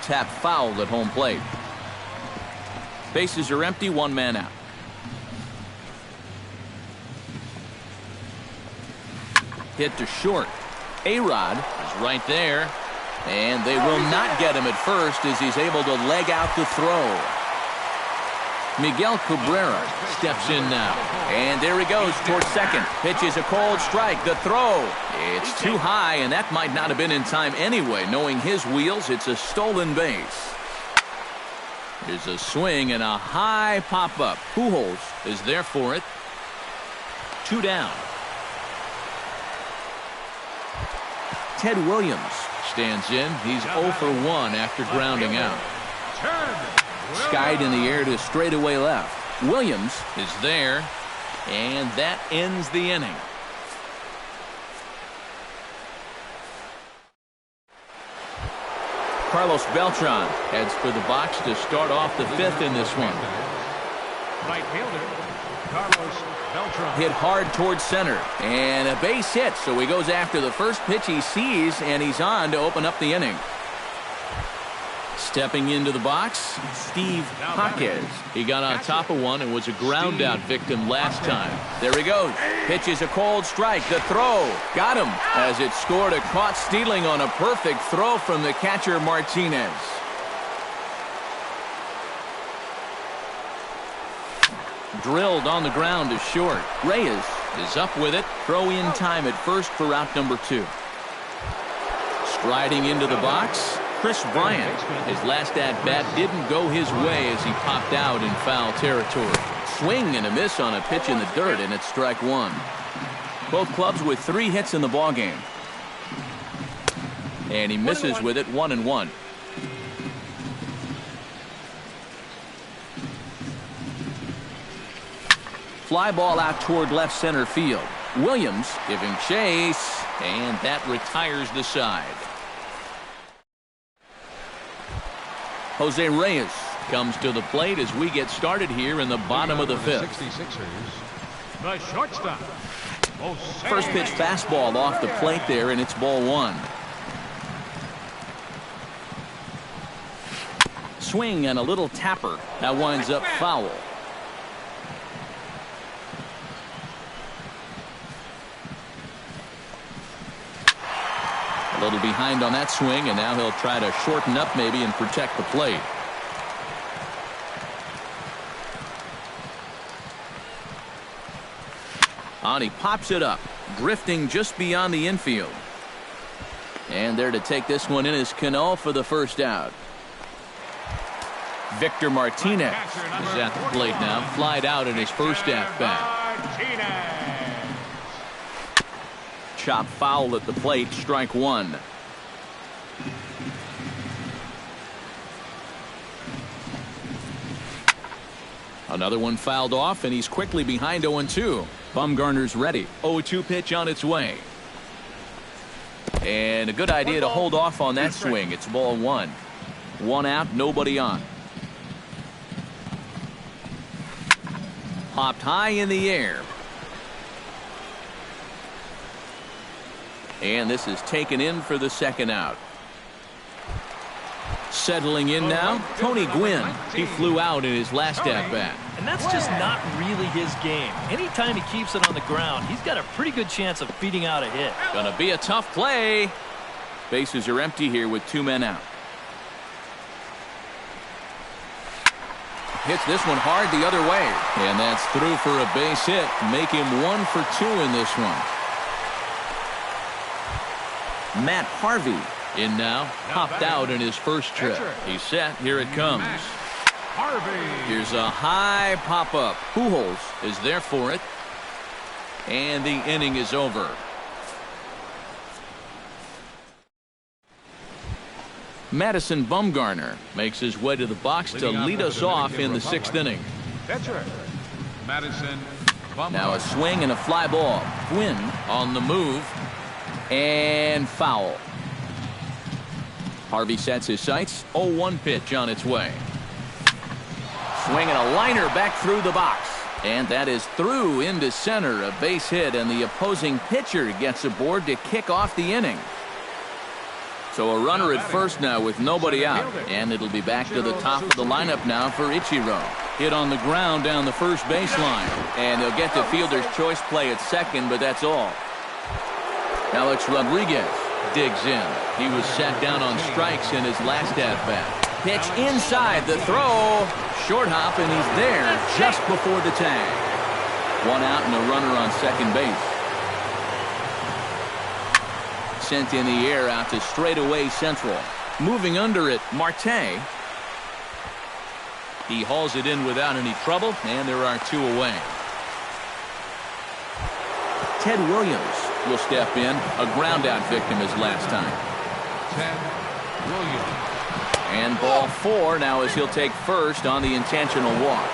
Tap fouled at home plate. Bases are empty, 1 man out. Hit to short. A-Rod is right there. And they will not get him at first as he's able to leg out the throw. Miguel Cabrera steps in now. And there he goes towards second. Pitches a cold strike. The throw. It's too high, and that might not have been in time anyway. Knowing his wheels, it's a stolen base. There's a swing and a high pop-up. Pujols is there for it. 2 down. Ted Williams stands in. He's 0 for 1 after grounding out. Skied in the air to straightaway left. Williams is there, and that ends the inning. Carlos Beltran heads for the box to start off the 5th in this one. Right fielder, Carlos Beltran. Hit hard towards center, and a base hit, so he goes after the first pitch he sees, and he's on to open up the inning. Stepping into the box, Steve Jaquez. He got on top of one and was a ground out victim last time. There he goes. Pitches a cold strike. The throw. Got him as it scored a caught stealing on a perfect throw from the catcher Martinez. Drilled on the ground to short. Reyes is up with it. Throw in time at first for out number 2. Striding into the box, Chris Bryant. His last at-bat didn't go his way as he popped out in foul territory. Swing and a miss on a pitch in the dirt, and it's strike 1. Both clubs with 3 hits in the ballgame. And he misses with it, 1-1. Fly ball out toward left center field. Williams giving chase, and that retires the side. Jose Reyes comes to the plate as we get started here in the bottom of the 5th. 66ers, the shortstop. First pitch fastball off the plate there, and it's ball 1. Swing and a little tapper. That winds up foul. A little behind on that swing, and now he'll try to shorten up maybe and protect the plate. And he pops it up, drifting just beyond the infield. And there to take this one in is Cano for the first out. Victor Martinez is at the plate now, flied out in his first at-bat. Chop foul at the plate, strike 1. Another one fouled off, and he's quickly behind 0-2. Bumgarner's ready. 0-2 pitch on its way. And a good idea to hold off on that swing. It's ball one. One out, nobody on. Popped high in the air. And this is taken in for the second out. Settling in now, Tony Gwynn. He flew out in his last at-bat. And that's just not really his game. Anytime he keeps it on the ground, he's got a pretty good chance of beating out a hit. Gonna be a tough play. Bases are empty here with 2 men out. Hits this one hard the other way. And that's through for a base hit. Make him 1 for 2 in this one. Matt Harvey in now. Popped out in his first trip. He's set. Here it comes. Here's a high pop-up. Pujols is there for it. And the inning is over. Madison Bumgarner makes his way to the box to lead us off in the 6th inning. Madison Bumgarner. Now a swing and a fly ball. Gwynn on the move. And foul. Harvey sets his sights. 0-1 pitch on its way. Swing and a liner back through the box. And that is through into center. A base hit, and the opposing pitcher gets aboard to kick off the inning. So a runner at first now with nobody out. And it'll be back to the top of the lineup now for Ichiro. Hit on the ground down the first baseline. And they'll get the fielder's choice play at second, but that's all. Alex Rodriguez digs in. He was sat down on strikes in his last at-bat. Pitch inside the throw. Short hop, and he's there just before the tag. 1 out and a runner on second base. Sent in the air out to straightaway central. Moving under it, Marte. He hauls it in without any trouble, and there are 2 away. Ted Williams will step in. A ground out victim his last time. Ted Williams. And ball 4 now as he'll take first on the intentional walk.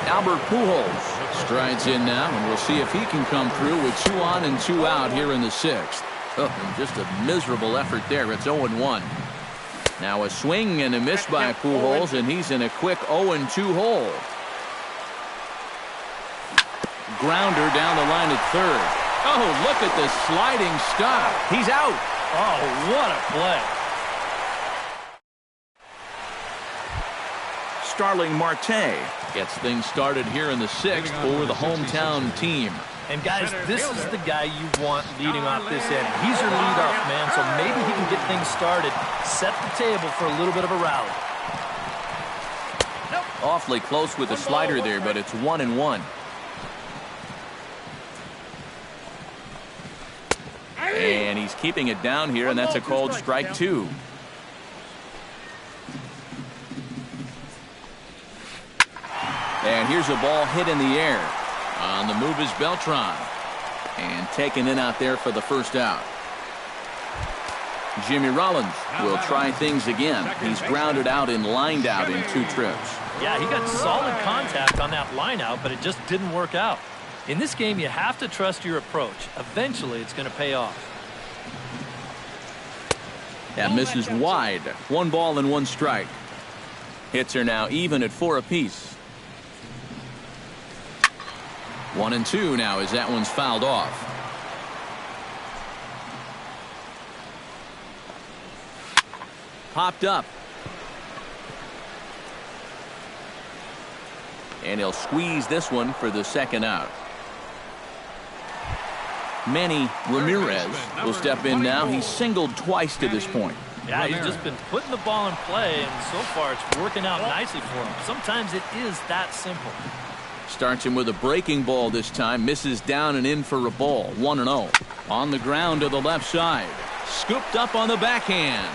Albert Pujols strides in now, and we'll see if he can come through with 2 on and 2 out here in the 6th. Oh, and just a miserable effort there. It's 0-1. Now a swing and a miss by Pujols, and he's in a quick 0-2 hole. Grounder down the line at third. Oh, look at the sliding stop. He's out. Oh, what a play. Starling Marte gets things started here in the 6th for the hometown team. And guys, this is the guy you want leading off this inning. He's your leadoff man, so maybe he can get things started, set the table for a little bit of a rally. Awfully close with the slider there, but it's 1-1. And he's keeping it down here, and that's a called strike 2. And here's a ball hit in the air. On the move is Beltran. And taken in out there for the first out. Jimmy Rollins will try things again. He's grounded out and lined out in 2 trips. Yeah, he got solid contact on that line out, but it just didn't work out. In this game, you have to trust your approach. Eventually, it's going to pay off. That misses wide. 1 ball and 1 strike. Hits are now even at 4 apiece. 1-2 now as that one's fouled off. Popped up. And he'll squeeze this one for the second out. Manny Ramirez will step in now. He's singled twice to this point. Yeah, he's just been putting the ball in play, and so far it's working out nicely for him. Sometimes it is that simple. Starts him with a breaking ball this time. Misses down and in for a ball. 1-0. On the ground to the left side. Scooped up on the backhand.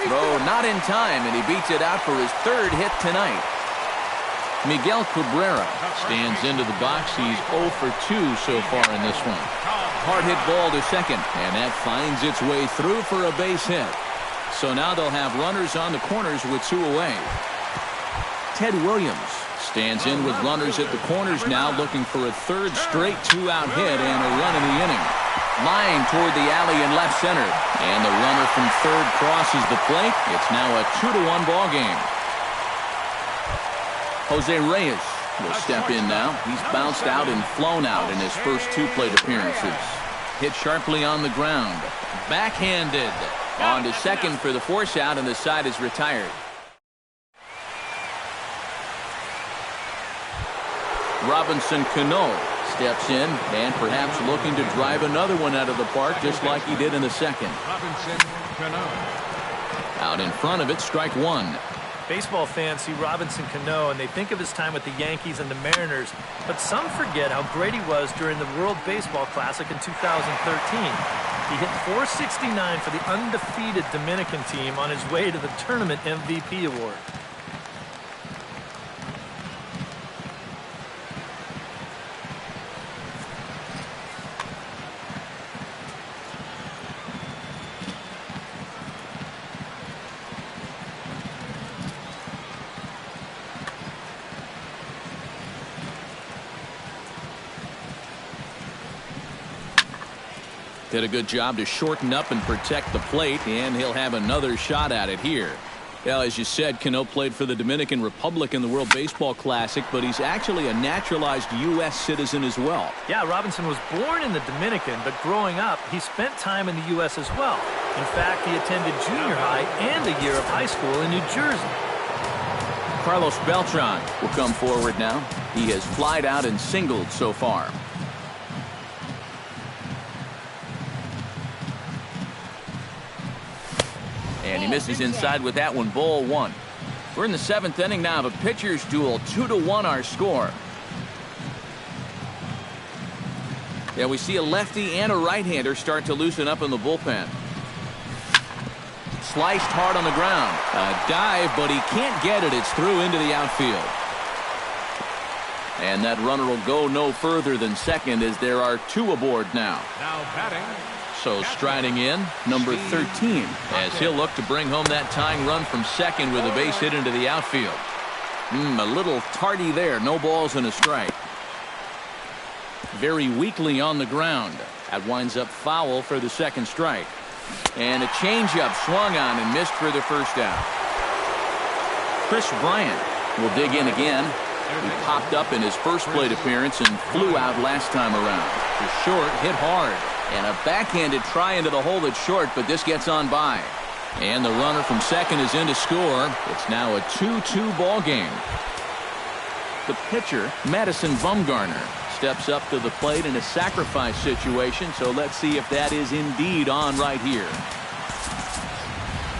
Throw not in time, and he beats it out for his 3rd hit tonight. Miguel Cabrera stands into the box. He's 0 for 2 so far in this one. Hard hit ball to second, and that finds its way through for a base hit. So now they'll have runners on the corners with 2 away. Ted Williams Stands in with runners at the corners now, looking for a third straight two-out hit and a run in the inning. Line toward the alley in left center. And the runner from third crosses the plate. It's now a 2-1 ball game. Jose Reyes will step in now. He's bounced out and flown out in his first two plate appearances. Hit sharply on the ground. Backhanded. On to second for the force out, and the side is retired. Robinson Cano steps in and perhaps looking to drive another one out of the park just like he did in the second. Robinson Cano. Out in front of it, strike one. Baseball fans see Robinson Cano and they think of his time with the Yankees and the Mariners, but some forget how great he was during the World Baseball Classic in 2013. He hit .469 for the undefeated Dominican team on his way to the tournament MVP award. Did a good job to shorten up and protect the plate, and he'll have another shot at it here. Well, as you said, Cano played for the Dominican Republic in the World Baseball Classic, but he's actually a naturalized U.S. citizen as well. Yeah, Robinson was born in the Dominican, but growing up, he spent time in the U.S. as well. In fact, he attended junior high and a year of high school in New Jersey. Carlos Beltran will come forward now. He has flied out and singled so far. And he misses inside with that one, ball one. We're in the seventh inning now of a pitcher's duel. 2-1 our score. Yeah, we see a lefty and a right-hander start to loosen up in the bullpen. Sliced hard on the ground. A dive, but he can't get it. It's through into the outfield. And that runner will go no further than second as there are two aboard now. Now batting. So striding in, number 13, as he'll look to bring home that tying run from second with a base hit into the outfield. A little tardy there. No balls and a strike. Very weakly on the ground. That winds up foul for the second strike. And a changeup swung on and missed for the first out. Chris Bryant will dig in again. He popped up in his first plate appearance and flew out last time around. The short hit hard. And a backhanded try into the hole that's short, but this gets on by. And the runner from second is in to score. It's now a 2-2 ball game. The pitcher, Madison Bumgarner, steps up to the plate in a sacrifice situation, so let's see if that is indeed on right here.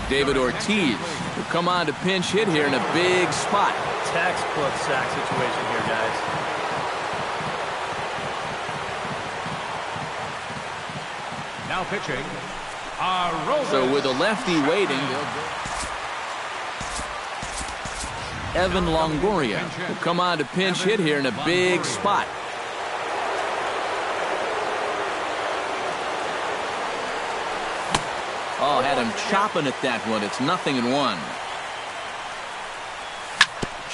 David Ortiz will come on to pinch hit here in a big spot. Textbook sack situation here, guys. Now pitching. So with a lefty waiting, Evan Longoria will come on to pinch hit here in a big spot. Oh, had him chopping at that one. It's 0-1.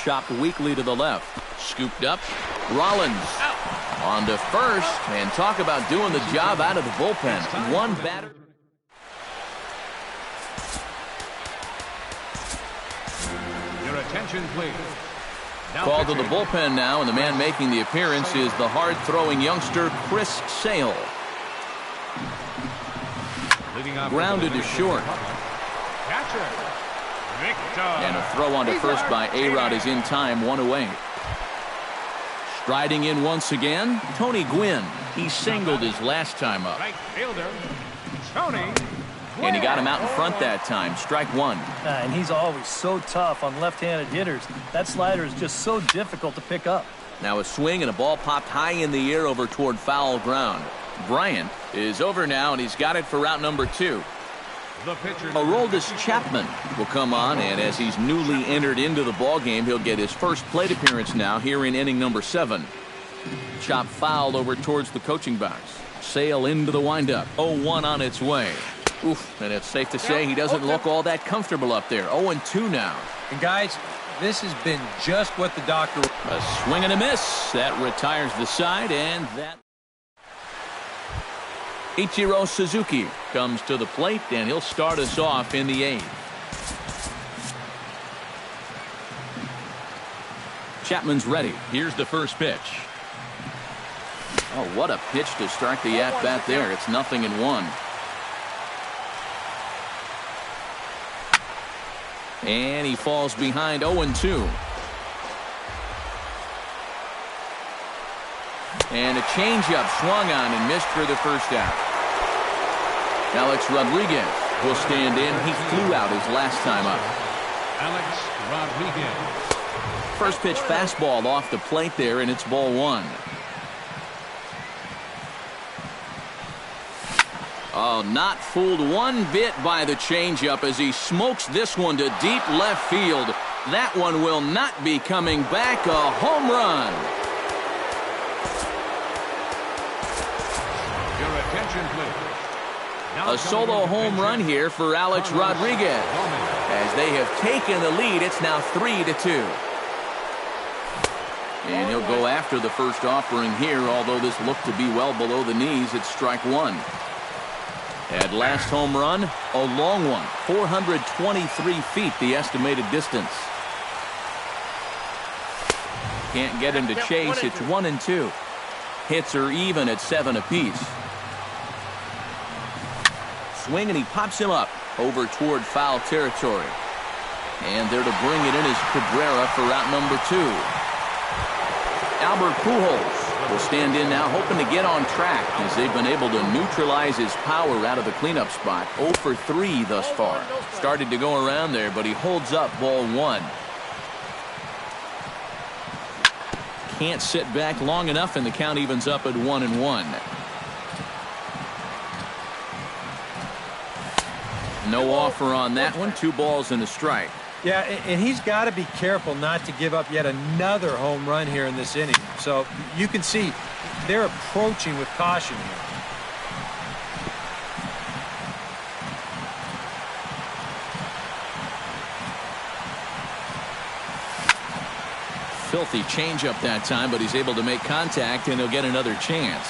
Chopped weakly to the left. Scooped up. Rollins on to first, and talk about doing the job out of the bullpen. One batter. Your attention, please. Now Called to the bullpen now, and the man making the appearance is the hard-throwing youngster Chris Sale. Grounded to short. Catcher. Victor. And a throw on to first by A-Rod is in time, one away. Striding in once again, Tony Gwynn. He singled his last time up. Right fielder, Tony. And he got him out in front that time. Strike one. And he's always so tough on left-handed hitters. That slider is just so difficult to pick up. Now a swing and a ball popped high in the air over toward foul ground. Bryant is over now, and he's got it for route number 2. The pitcher. Aroldis Chapman will come on, and as he's newly entered into the ballgame, he'll get his first plate appearance now here in inning number 7. Chop fouled over towards the coaching box. Sail into the windup. 0-1 on its way. Oof, and it's safe to say he doesn't look all that comfortable up there. 0-2 now. And guys, This has been just what the doctor... A swing and a miss. That retires the side, and that... Ichiro Suzuki comes to the plate, and he'll start us off in the 8th. Chapman's ready. Here's the first pitch. Oh, what a pitch to start the at-bat there. It's 0-1. And he falls behind 0-2. And a changeup swung on and missed for the first out. Alex Rodriguez will stand in. He flew out his last time up. Alex Rodriguez. First pitch fastball off the plate there, and it's ball 1. Oh, not fooled one bit by the changeup as he smokes this one to deep left field. That one will not be coming back. A home run. Your attention, please. Now A solo home run here for Alex Rodriguez. As they have taken the lead, it's now 3-2. And he'll go after the first offering here, although this looked to be well below the knees. It's strike 1. At last home run, a long one, 423 feet, the estimated distance. Can't get him to chase. It's 1-2. Hits are even at 7 apiece. Swing, and he pops him up over toward foul territory. And there to bring it in is Cabrera for out number 2. Albert Pujols will stand in now, hoping to get on track as they've been able to neutralize his power out of the cleanup spot. 0 for 3 thus far. Started to go around there, but he holds up ball 1. Can't sit back long enough, and the count evens up at 1-1. No offer on that one. 2 balls and a strike. Yeah, and he's got to be careful not to give up yet another home run here in this inning. So you can see they're approaching with caution here. Filthy changeup that time, but he's able to make contact, and he'll get another chance.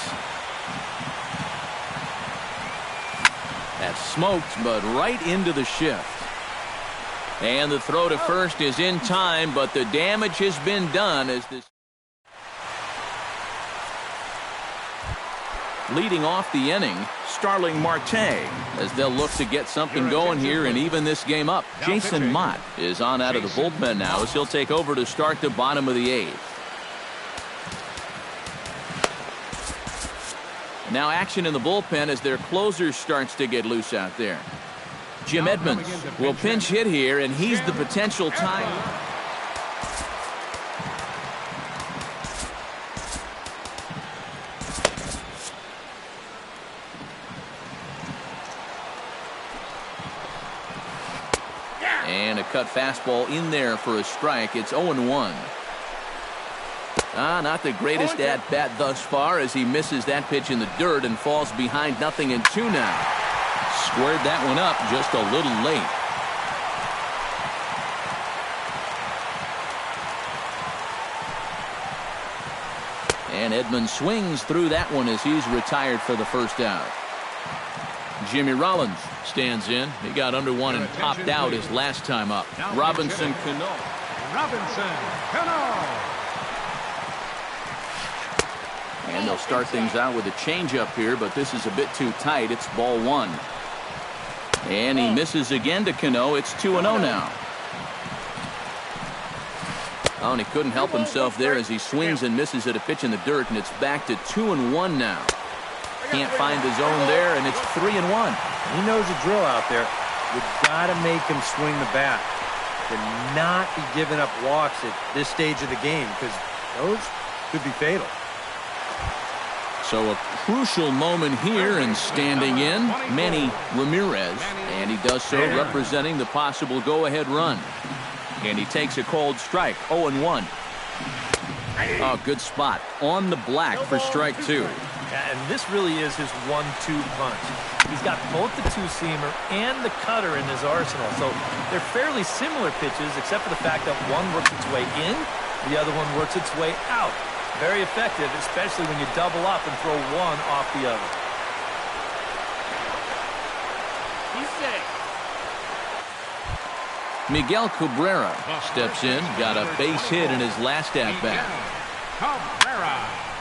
That's smoked, but right into the shift. And the throw to first is in time, but the damage has been done as this. Leading off the inning, Starling Marte, as they'll look to get something going here and even this game up. Jason Mott is on out of the bullpen now as he'll take over to start the bottom of the 8th. Now action in the bullpen as their closer starts to get loose out there. Jim Edmonds will pinch hit here, and he's the potential tie. And a cut fastball in there for a strike. It's 0-1. Not the greatest at-bat thus far as he misses that pitch in the dirt and falls behind 0-2 now. Squared that one up just a little late. And Edmonds swings through that one as he's retired for the first out. Jimmy Rollins stands in. He got under one and popped out his last time up. Robinson Cano. And they'll start things out with a changeup here, but this is a bit too tight. It's ball 1. And he misses again to Cano. It's 2-0 now. Oh, and he couldn't help himself there as he swings and misses at a pitch in the dirt, and it's back to 2-1 now. Can't find the zone there, and it's 3-1. He knows the drill out there. You've got to make him swing the bat. Cannot be giving up walks at this stage of the game because those could be fatal. So a crucial moment here, and standing in, Manny Ramirez, and he does so representing the possible go-ahead run. And he takes a cold strike, 0-1. Oh, good spot on the black for strike 2. And this really is his 1-2 punch. He's got both the two-seamer and the cutter in his arsenal. So they're fairly similar pitches, except for the fact that one works its way in, the other one works its way out. Very effective, especially when you double up and throw one off the other. Miguel Cabrera steps in, got a base hit in his last at-bat.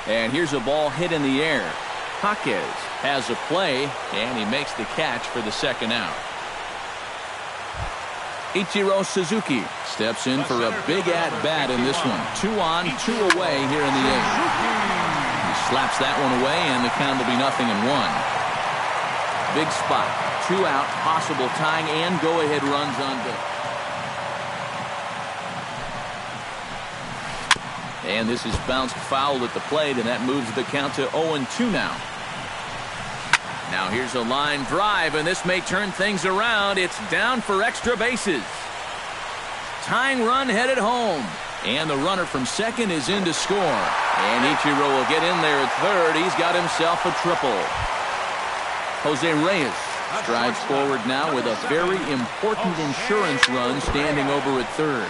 And here's a ball hit in the air. Jaquez has a play, and he makes the catch for the second out. Ichiro Suzuki steps in for a big at-bat in this one. 2 on, 2 away here in the 8th. He slaps that one away, and the count will be 0-1. Big spot. 2 out, possible tying and go-ahead runs on base. And this is bounced foul at the plate, and that moves the count to 0-2 now. Now here's a line drive, and this may turn things around. It's down for extra bases. Tying run headed home. And the runner from second is in to score. And Ichiro will get in there at third. He's got himself a triple. Jose Reyes strides forward now with a very important insurance run standing over at third.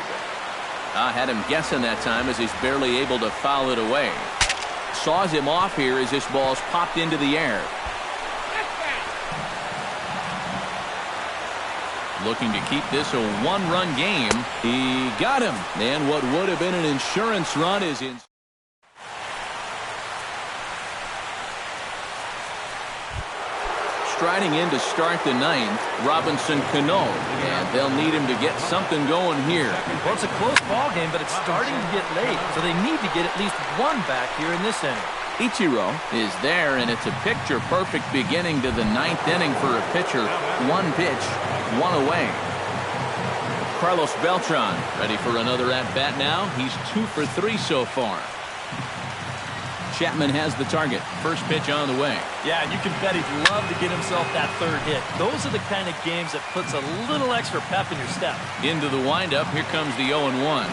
I had him guessing that time as he's barely able to foul it away. Saws him off here as this ball's popped into the air. Looking to keep this a 1-run game. He got him. And what would have been an insurance run is in. Striding in to start the 9th, Robinson Cano, and they'll need him to get something going here. Well, it's a close ball game, but it's starting to get late, so they need to get at least one back here in this inning. Ichiro is there, and it's a picture-perfect beginning to the 9th inning for a pitcher. 1 pitch, 1 away. Carlos Beltran ready for another at-bat now. He's 2 for 3 so far. Chapman has the target. First pitch on the way. Yeah, you can bet he'd love to get himself that 3rd hit. Those are the kind of games that puts a little extra pep in your step. Into the windup. Here comes the 0-1.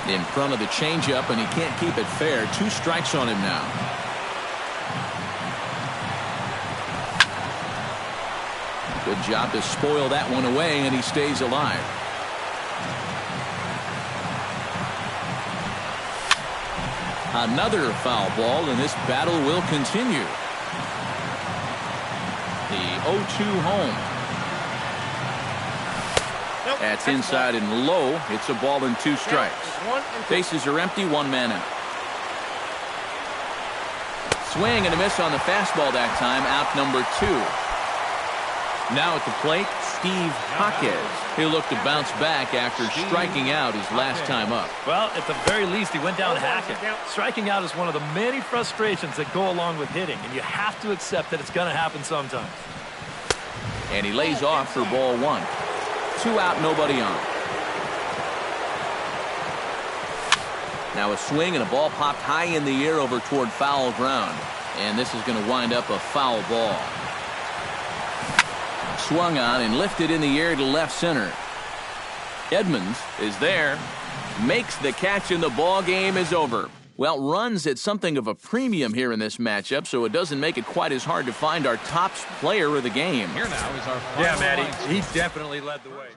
In front of the changeup, and he can't keep it fair. 2 strikes on him now. Good job to spoil that one away, and he stays alive. Another foul ball, and this battle will continue. The 0-2 home. That's inside and low. It's a ball and 2 strikes. Bases are empty, 1 man out. Swing and a miss on the fastball that time. Out number 2. Now at the plate, Steve Jaquez. He'll look to bounce back after striking out his last time up. Well, at the very least, he went down hacking. Striking out is one of the many frustrations that go along with hitting, and you have to accept that it's going to happen sometimes. And he lays off for ball 1. 2 out, nobody on. Now a swing and a ball popped high in the air over toward foul ground. And this is going to wind up a foul ball. Swung on and lifted in the air to left center. Edmonds is there. Makes the catch, and the ball game is over. Well, runs at something of a premium here in this matchup, so it doesn't make it quite as hard to find our top player of the game. Here now is our final. Yeah, Matty, he definitely led the way.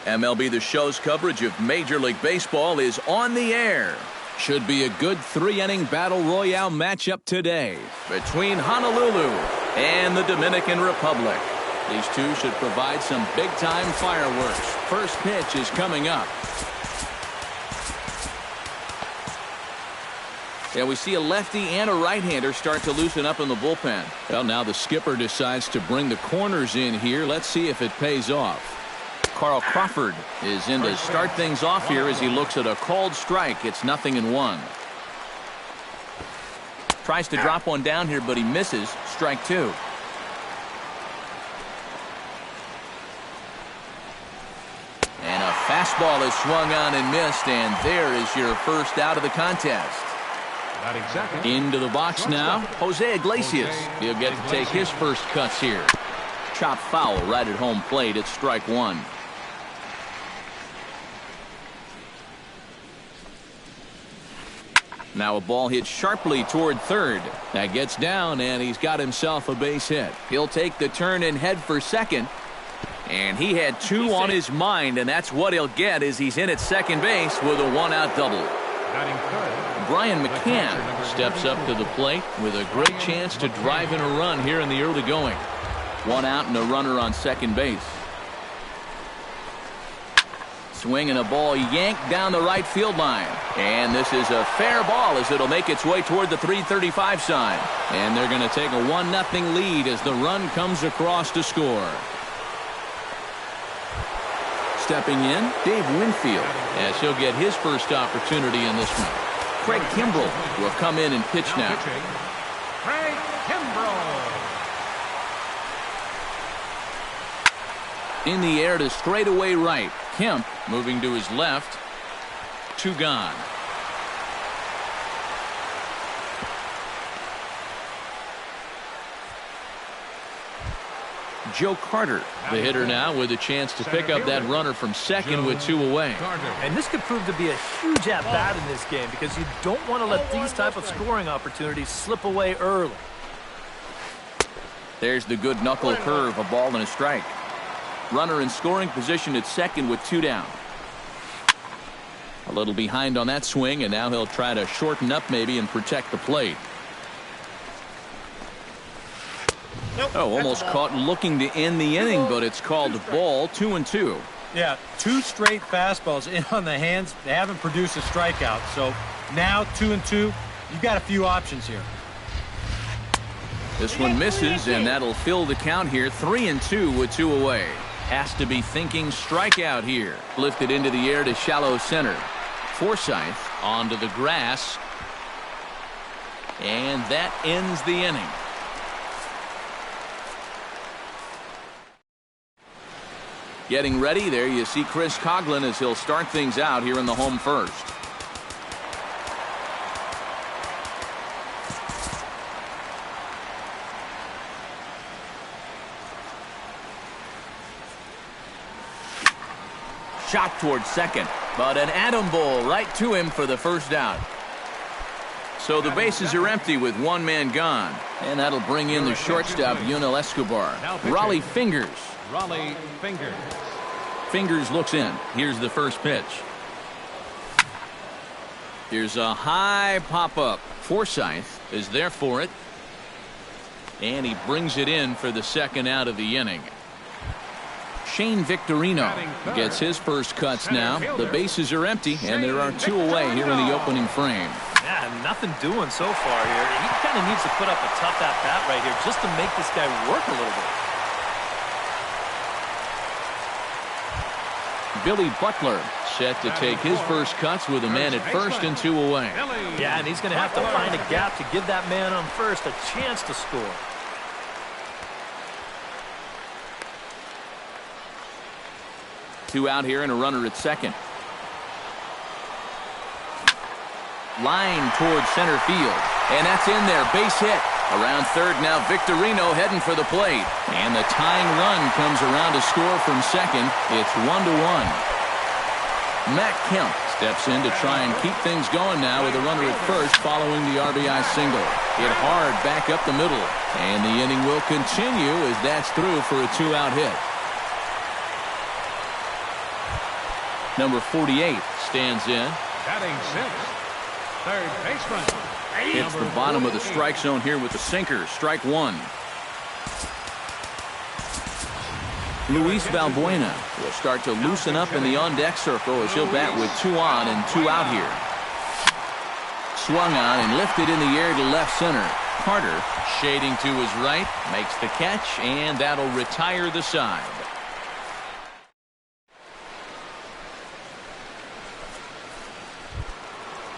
MLB The Show's coverage of Major League Baseball is on the air. Should be a good 3-inning battle royale matchup today between Honolulu and the Dominican Republic. These two should provide some big-time fireworks. First pitch is coming up. Yeah, we see a lefty and a right-hander start to loosen up in the bullpen. Well, now the skipper decides to bring the corners in here. Let's see if it pays off. Carl Crawford is in to start things off here as he looks at a called strike. It's 0-1. Tries to drop one down here, but he misses. Strike 2. And a fastball is swung on and missed, and there is your first out of the contest. Into the box now, Jose Iglesias. He'll get to take his first cuts here. Chop foul right at home plate. It's strike 1. Now a ball hit sharply toward third. That gets down, and he's got himself a base hit. He'll take the turn and head for second. And he had 2 on his mind, and that's what he'll get as he's in at second base with a 1-out double. Brian McCann steps up to the plate with a great chance to drive in a run here in the early going. 1 out and a runner on second base. Swinging a ball yanked down the right field line. And this is a fair ball as it'll make its way toward the 335 sign. And they're going to take a 1-0 lead as the run comes across to score. Stepping in, Dave Winfield, as he'll get his first opportunity in this one. Craig Kimbrell will come in and pitch now. Craig Kimbrell. In the air to straightaway right. Kemp moving to his left. 2 gone. Joe Carter, the hitter now, with a chance to pick up that runner from second with 2 away. And this could prove to be a huge at-bat in this game because you don't want to let these type of scoring opportunities slip away early. There's the good knuckle curve, a ball and a strike. Runner in scoring position at second with 2 down. A little behind on that swing, and now he'll try to shorten up maybe and protect the plate. Oh, almost caught looking to end the inning, but it's called a ball. 2-2. Yeah, 2 straight fastballs in on the hands. They haven't produced a strikeout. So now 2-2. You've got a few options here. This one misses, and that'll fill the count here. 3-2 with 2 away. Has to be thinking strikeout here. Lifted into the air to shallow center. Forsythe onto the grass. And that ends the inning. Getting ready there, you see Chris Coughlin as he'll start things out here in the home first. Shot towards second, but an atom ball right to him for the first out. So the bases are empty with 1 man gone, and that'll bring in the shortstop, Yunel Escobar. Raleigh Fingers. Fingers looks in. Here's the first pitch. Here's a high pop-up. Forsythe is there for it. And he brings it in for the second out of the inning. Shane Victorino gets his first cuts now. The bases are empty, and there are 2 away here in the opening frame. Yeah, nothing doing so far here. He kind of needs to put up a tough at-bat right here just to make this guy work a little bit. Billy Butler set to take his first cuts with a man at first and 2 away. Yeah, and he's going to have to find a gap to give that man on first a chance to score. Two out here and a runner at second. Line towards center field. And that's in there. Base hit. Around third now, Victorino heading for the plate. And the tying run comes around to score from second. It's 1-1. Matt Kemp steps in to try and keep things going now with a runner at first following the RBI single. Hit hard back up the middle. And the inning will continue as that's through for a 2-out hit. Number 48 stands in. Batting sixth, third baseman. Hits the bottom of the strike zone here with the sinker. Strike one. Luis Valbuena will start to loosen up in the on-deck circle as he'll bat with 2 on and 2 out here. Swung on and lifted in the air to left center. Carter, shading to his right, makes the catch, and that'll retire the side.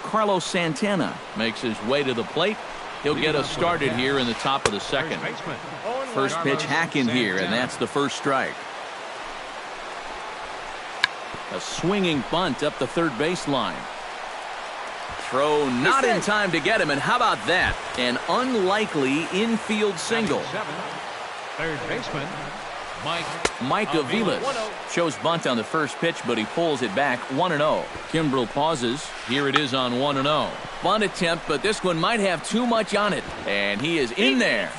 Carlos Santana makes his way to the plate. He'll get us started here in the top of the second. First pitch hack in here, and that's the first strike. A swinging bunt up the third baseline. Throw not in time to get him, and how about that? An unlikely infield single. Third baseman, Mike Aviles shows bunt on the first pitch, but he pulls it back 1-0. Kimbrel pauses. Here it is on 1-0. Bunt attempt, but this one might have too much on it, and he is in there.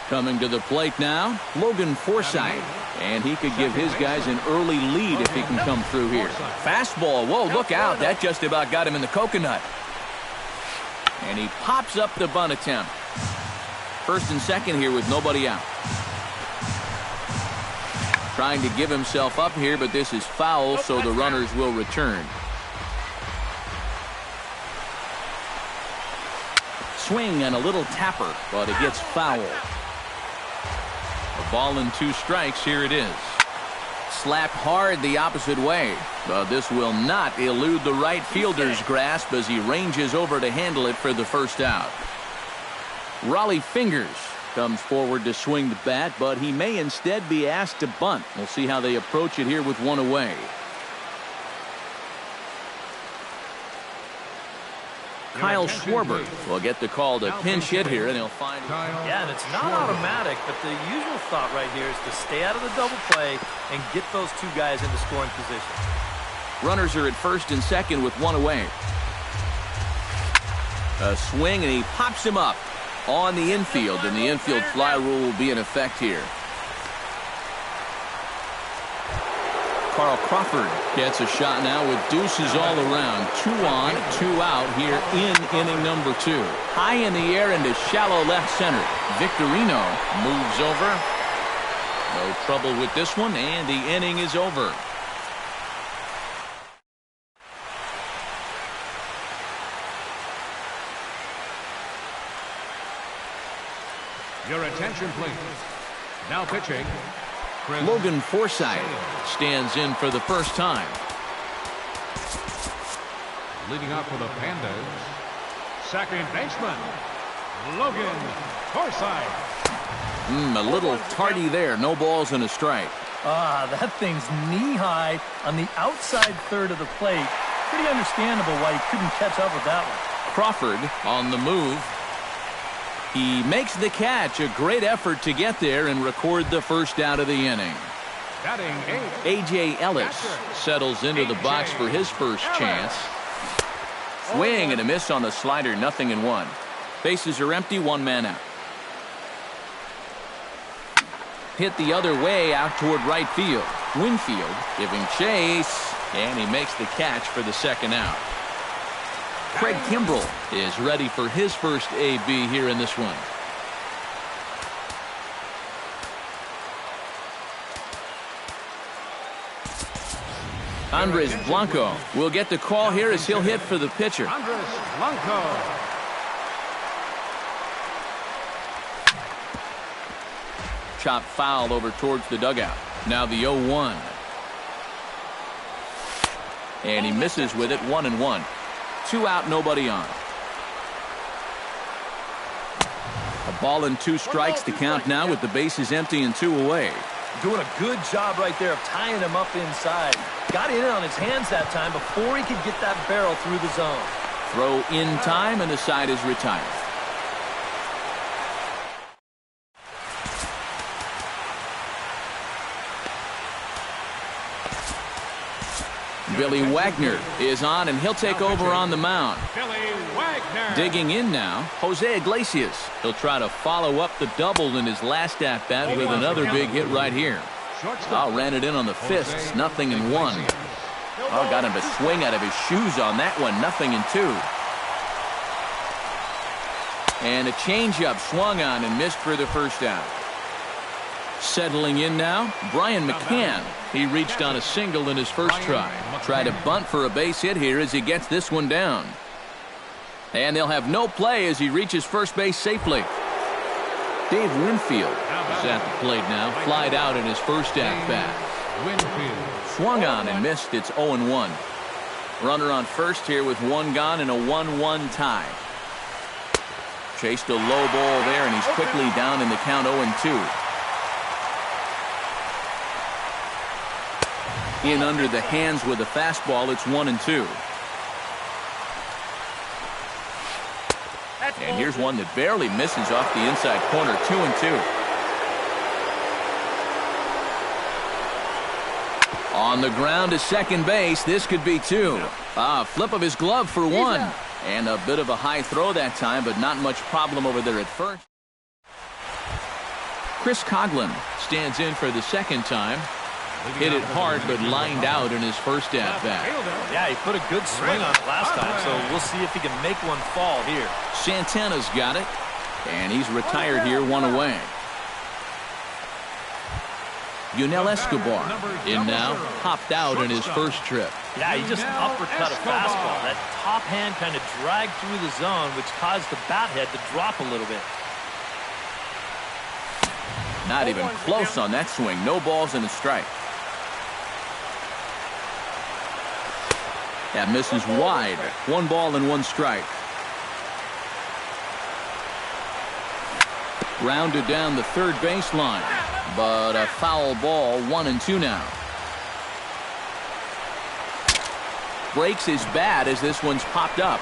Coming to the plate now, Logan Forsythe, and he could give his guys an early lead if he can come through here. Fastball, whoa, look out, that just about got him in the coconut. And he pops up the bunt attempt. First and second here with nobody out. Trying to give himself up here, but this is foul, so the runners will return. Swing and a little tapper, but it gets foul. A ball and 2 strikes, here it is. Slapped hard the opposite way, but this will not elude the right fielder's grasp as he ranges over to handle it for the first out. Raleigh Fingers comes forward to swing the bat, but he may instead be asked to bunt. We'll see how they approach it here with 1 away. Kyle Schwarber will get the call to pinch hit here, and he'll find it. Yeah, and it's not automatic, but the usual thought right here is to stay out of the double play and get those 2 guys into scoring position. Runners are at first and second with 1 away. A swing, and he pops him up on the infield, and the infield fly rule will be in effect here. Carl Crawford gets a shot now with deuces all around. 2 on, 2 out here in inning number 2. High in the air into shallow left center. Victorino moves over. No trouble with this one, and the inning is over. Your attention, please. Now pitching, Logan Forsythe stands in for the first time. leading off for the Pandas, second baseman, Logan Forsythe. A little tardy there. No balls and a strike. That thing's knee-high on the outside third of the plate. Pretty understandable why he couldn't catch up with that one. Crawford on the move. He makes the catch. A great effort to get there and record the first out of the inning. Batting A.J. Ellis settles into the box for his first chance. Swing and a miss on the slider. 0-1. Bases are empty. 1 man out. Hit the other way out toward right field. Winfield giving chase, and he makes the catch for the second out. Craig Kimbrel is ready for his first AB here in this one. Andres Blanco will get the call here as he'll hit for the pitcher. Andres Blanco. Chop foul over towards the dugout. Now the 0-1. And he misses with it. 1-1. 2 out, nobody on. A ball and 2 strikes to count now with the bases empty and 2 away. Doing a good job right there of tying him up inside. Got in on his hands that time before he could get that barrel through the zone. Throw in time, and the side is retired. Billy Wagner is on, and he'll take over on the mound. Billy Wagner. Digging in now, Jose Iglesias. He'll try to follow up the double in his last at-bat with another big hit right here. Shortstop. Oh, ran it in on the fists. 0-1. Oh, got him to swing out of his shoes on that one. 0-2. And a changeup swung on and missed for the first out. Settling in now, Brian McCann. He reached on a single in his first try. Tried to bunt for a base hit here as he gets this one down. And they'll have no play as he reaches first base safely. Dave Winfield is at the plate now. Flied out in his first at-bat. Swung on and missed. It's 0-1. Runner on first here with one gone and a 1-1 tie. Chased a low ball there, and he's quickly down in the count 0-2. In under the hands with a fastball, it's 1-2. And here's one that barely misses off the inside corner, 2-2. On the ground to second base, this could be 2. Flip of his glove for 1. And a bit of a high throw that time, but not much problem over there at first. Chris Coughlin stands in for the second time. Hit it hard, but lined out in his first at-bat. Yeah, he put a good swing on it last time, so we'll see if he can make one fall here. Santana's got it, and he's retired here, 1 away. Yunel Escobar in now, hopped out in his first trip. Yeah, he just uppercut a fastball. That top hand kind of dragged through the zone, which caused the bat head to drop a little bit. Not even close on that swing. No balls and a strike. That misses wide. 1 ball and 1 strike. Grounded down the third baseline, but a foul ball. 1-2 now. Breaks his bat as this one's popped up.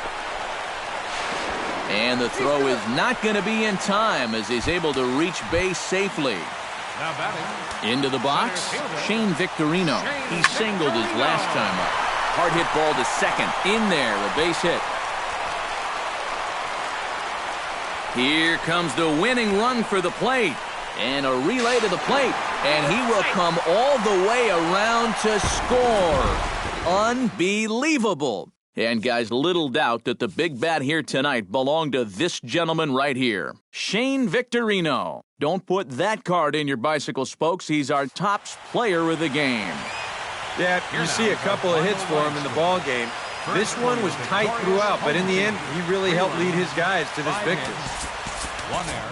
And the throw is not going to be in time as he's able to reach base safely. Now batting. Into the box, Shane Victorino. He singled his last time up. Hard hit ball to second. In there, a base hit. Here comes the winning run for the plate. And a relay to the plate. And he will come all the way around to score. Unbelievable. And guys, little doubt that the big bat here tonight belonged to this gentleman right here, Shane Victorino. Don't put that card in your bicycle spokes. He's our top player of the game. Yeah, you see a couple of hits for him in the ball game. This one was tight throughout, but in the end, he really helped lead his guys to this victory. 1 error.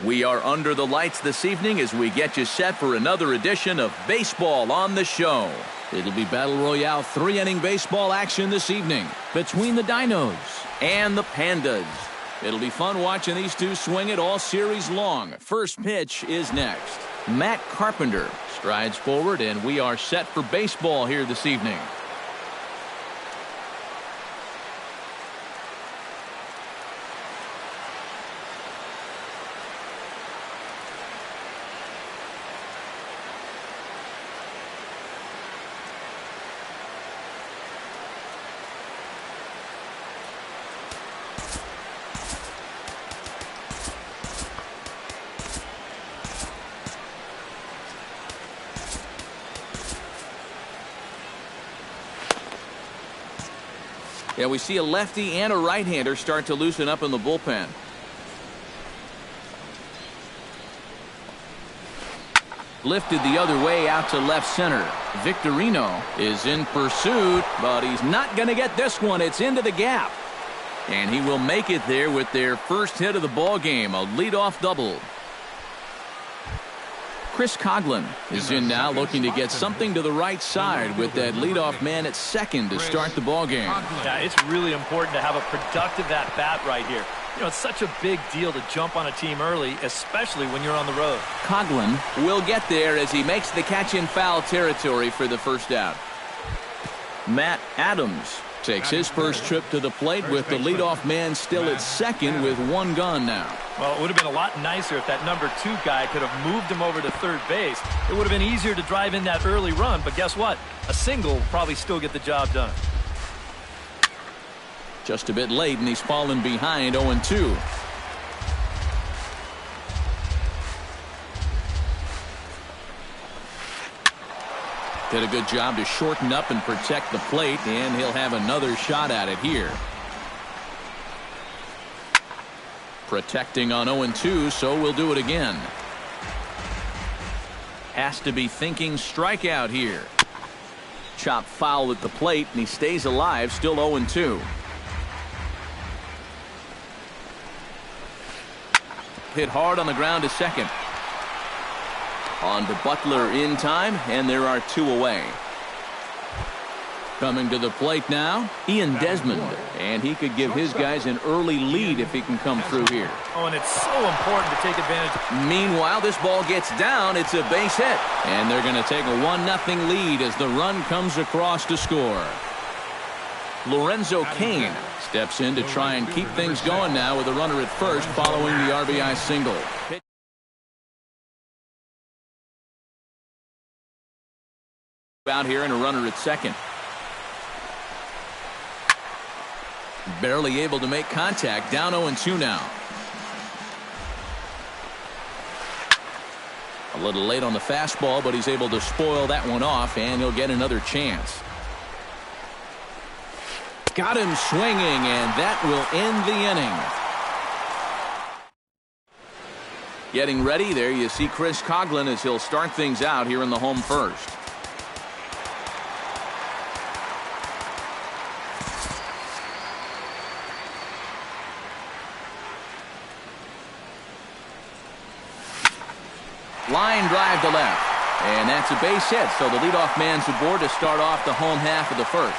We are under the lights this evening as we get you set for another edition of Baseball on the Show. It'll be Battle Royale 3-inning baseball action this evening between the Dinos and the Pandas. It'll be fun watching these two swing it all series long. First pitch is next. Matt Carpenter strides forward, and we are set for baseball here this evening. Yeah, we see a lefty and a right-hander start to loosen up in the bullpen. Lifted the other way out to left center. Victorino is in pursuit, but he's not going to get this one. It's into the gap. And he will make it there with their first hit of the ball game, a leadoff double. Chris Coughlin is in now, looking to get something to the right side with that leadoff man at second to start the ball game. Yeah, it's really important to have a productive at-bat right here. You know, it's such a big deal to jump on a team early, especially when you're on the road. Coughlin will get there as he makes the catch in foul territory for the first out. Matt Adams takes his first trip to the plate with the leadoff man still at second with one gone now. Well, it would have been a lot nicer if that number 2 guy could have moved him over to third base. It would have been easier to drive in that early run, but guess what? A single will probably still get the job done. Just a bit late, and he's fallen behind 0-2. Did a good job to shorten up and protect the plate, and he'll have another shot at it here. Protecting on 0-2, so we'll do it again. Has to be thinking strikeout here. Chop foul at the plate, and he stays alive, still 0-2. Hit hard on the ground to second. On to Butler in time, and there are 2 away. Coming to the plate now, Ian Desmond, and he could give his guys an early lead if he can come through here. Oh, and it's so important to take advantage. Meanwhile, this ball gets down. It's a base hit, and they're going to take a 1-0 lead as the run comes across to score. Lorenzo Cain steps in to try and keep things going now with a runner at first following the RBI single. Out here and a runner at second. Barely able to make contact, down 0-2 now. A little late on the fastball, but he's able to spoil that one off, and he'll get another chance. Got him swinging, and that will end the inning. Getting ready there, you see Chris Coughlin as he'll start things out here in the home first. Line drive to left, and that's a base hit, so the leadoff man's aboard to start off the home half of the first.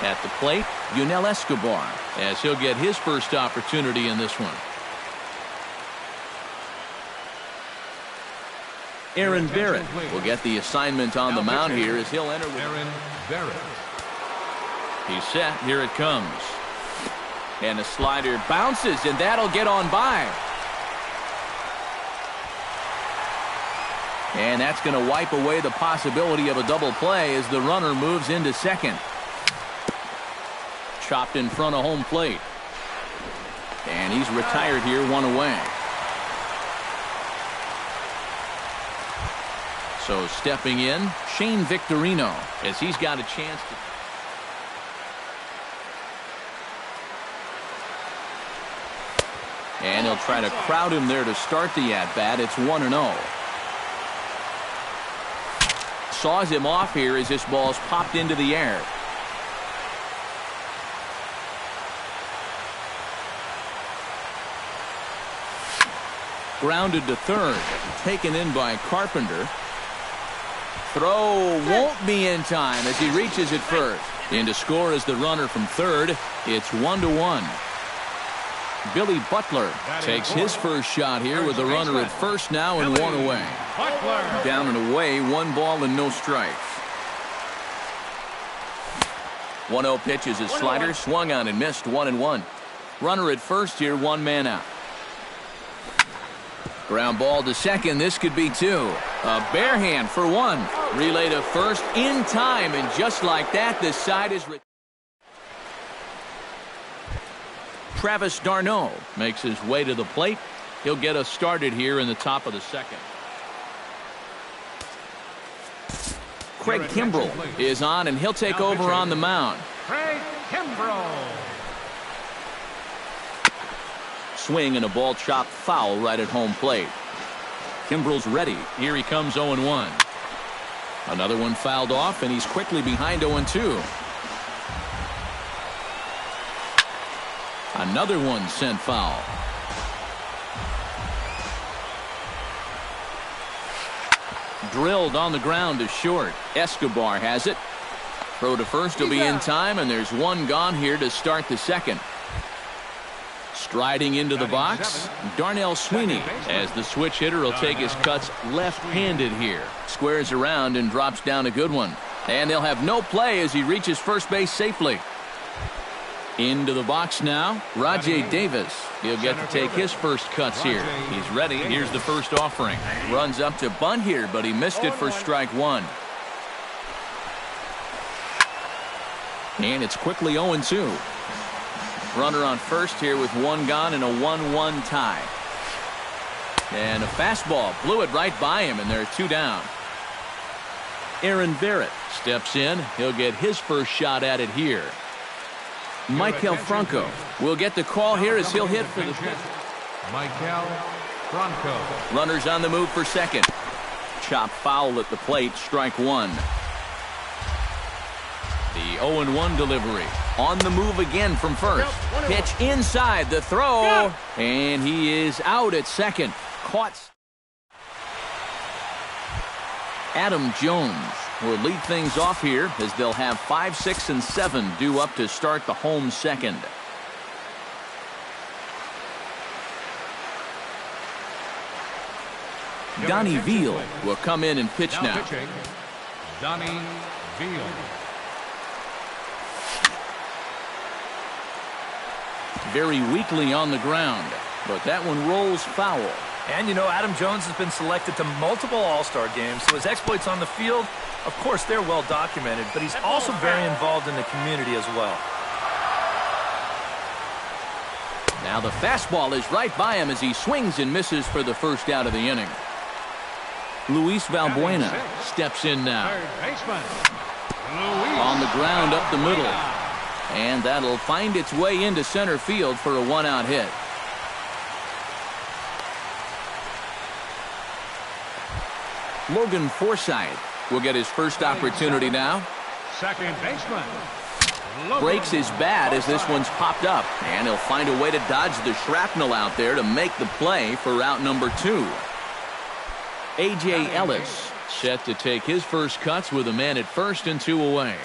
At the plate, Yunel Escobar, as he'll get his first opportunity in this one. Aaron Barrett will get the assignment on the mound here as he'll enter with Aaron Barrett. He's set. Here it comes. And the slider bounces, and that'll get on by. And that's going to wipe away the possibility of a double play as the runner moves into second. Chopped in front of home plate. And he's retired here, 1 away. So stepping in, Shane Victorino, as he's got a chance to... And he'll try to crowd him there to start the at-bat. It's 1-0. Saws him off here as this ball's popped into the air. Grounded to third. Taken in by Carpenter. Throw won't be in time as he reaches it first. In to score is the runner from third. It's 1-1. Billy Butler takes his first shot here with the runner at first now and one away. Down and away, 1 ball and no strikes. 1-0 pitch is his slider, swung on and missed, 1-1. Runner at first here, 1 man out. Ground ball to second, this could be 2. A bare hand for 1. Relay to first in time, and just like that, the side is... Travis d'Arnaud makes his way to the plate. He'll get us started here in the top of the second. Craig Kimbrell is on, and he'll take over on the mound. Craig Kimbrell. Swing and a ball chopped foul right at home plate. Kimbrell's ready. Here he comes 0-1. Another one fouled off, and he's quickly behind 0-2. Another one sent foul. Drilled on the ground to short. Escobar has it. Throw to first will be in time, and there's 1 gone here to start the second. Striding into the box, Darnell Sweeney, as the switch hitter will take his cuts left-handed here. Squares around and drops down a good one. And they'll have no play as he reaches first base safely. Into the box now, Rajay Davis. He'll get to take his first cuts here. He's ready. Here's the first offering. Runs up to bunt here, but he missed it for strike 1. And it's quickly 0-2. Runner on first here with 1 gone and a 1-1 tie. And a fastball blew it right by him, and there are 2 down. Aaron Barrett steps in. He'll get his first shot at it here. Michael Franco will get the call here as he'll hit for the pitch. Michael Franco. Runners on the move for second. Chop foul at the plate, strike 1. The 0-1 delivery. On the move again from first. Pitch inside, the throw. And he is out at second. Caught. Adam Jones will lead things off here as they'll have 5, 6, and 7 due up to start the home second. Donnie Veal will come in and pitch now. Donnie Veal. Very weakly on the ground, but that one rolls foul. And, you know, Adam Jones has been selected to multiple All-Star games, so his exploits on the field, of course, they're well documented, but he's also very involved in the community as well. Now the fastball is right by him as he swings and misses for the first out of the inning. Luis Valbuena steps in now. On the ground up the middle. And that'll find its way into center field for a 1-out hit. Logan Forsythe will get his first opportunity now. Second baseman. Breaks his bat as this one's popped up. And he'll find a way to dodge the shrapnel out there to make the play for out number 2. A.J. Ellis set to take his first cuts with a man at first and 2 away.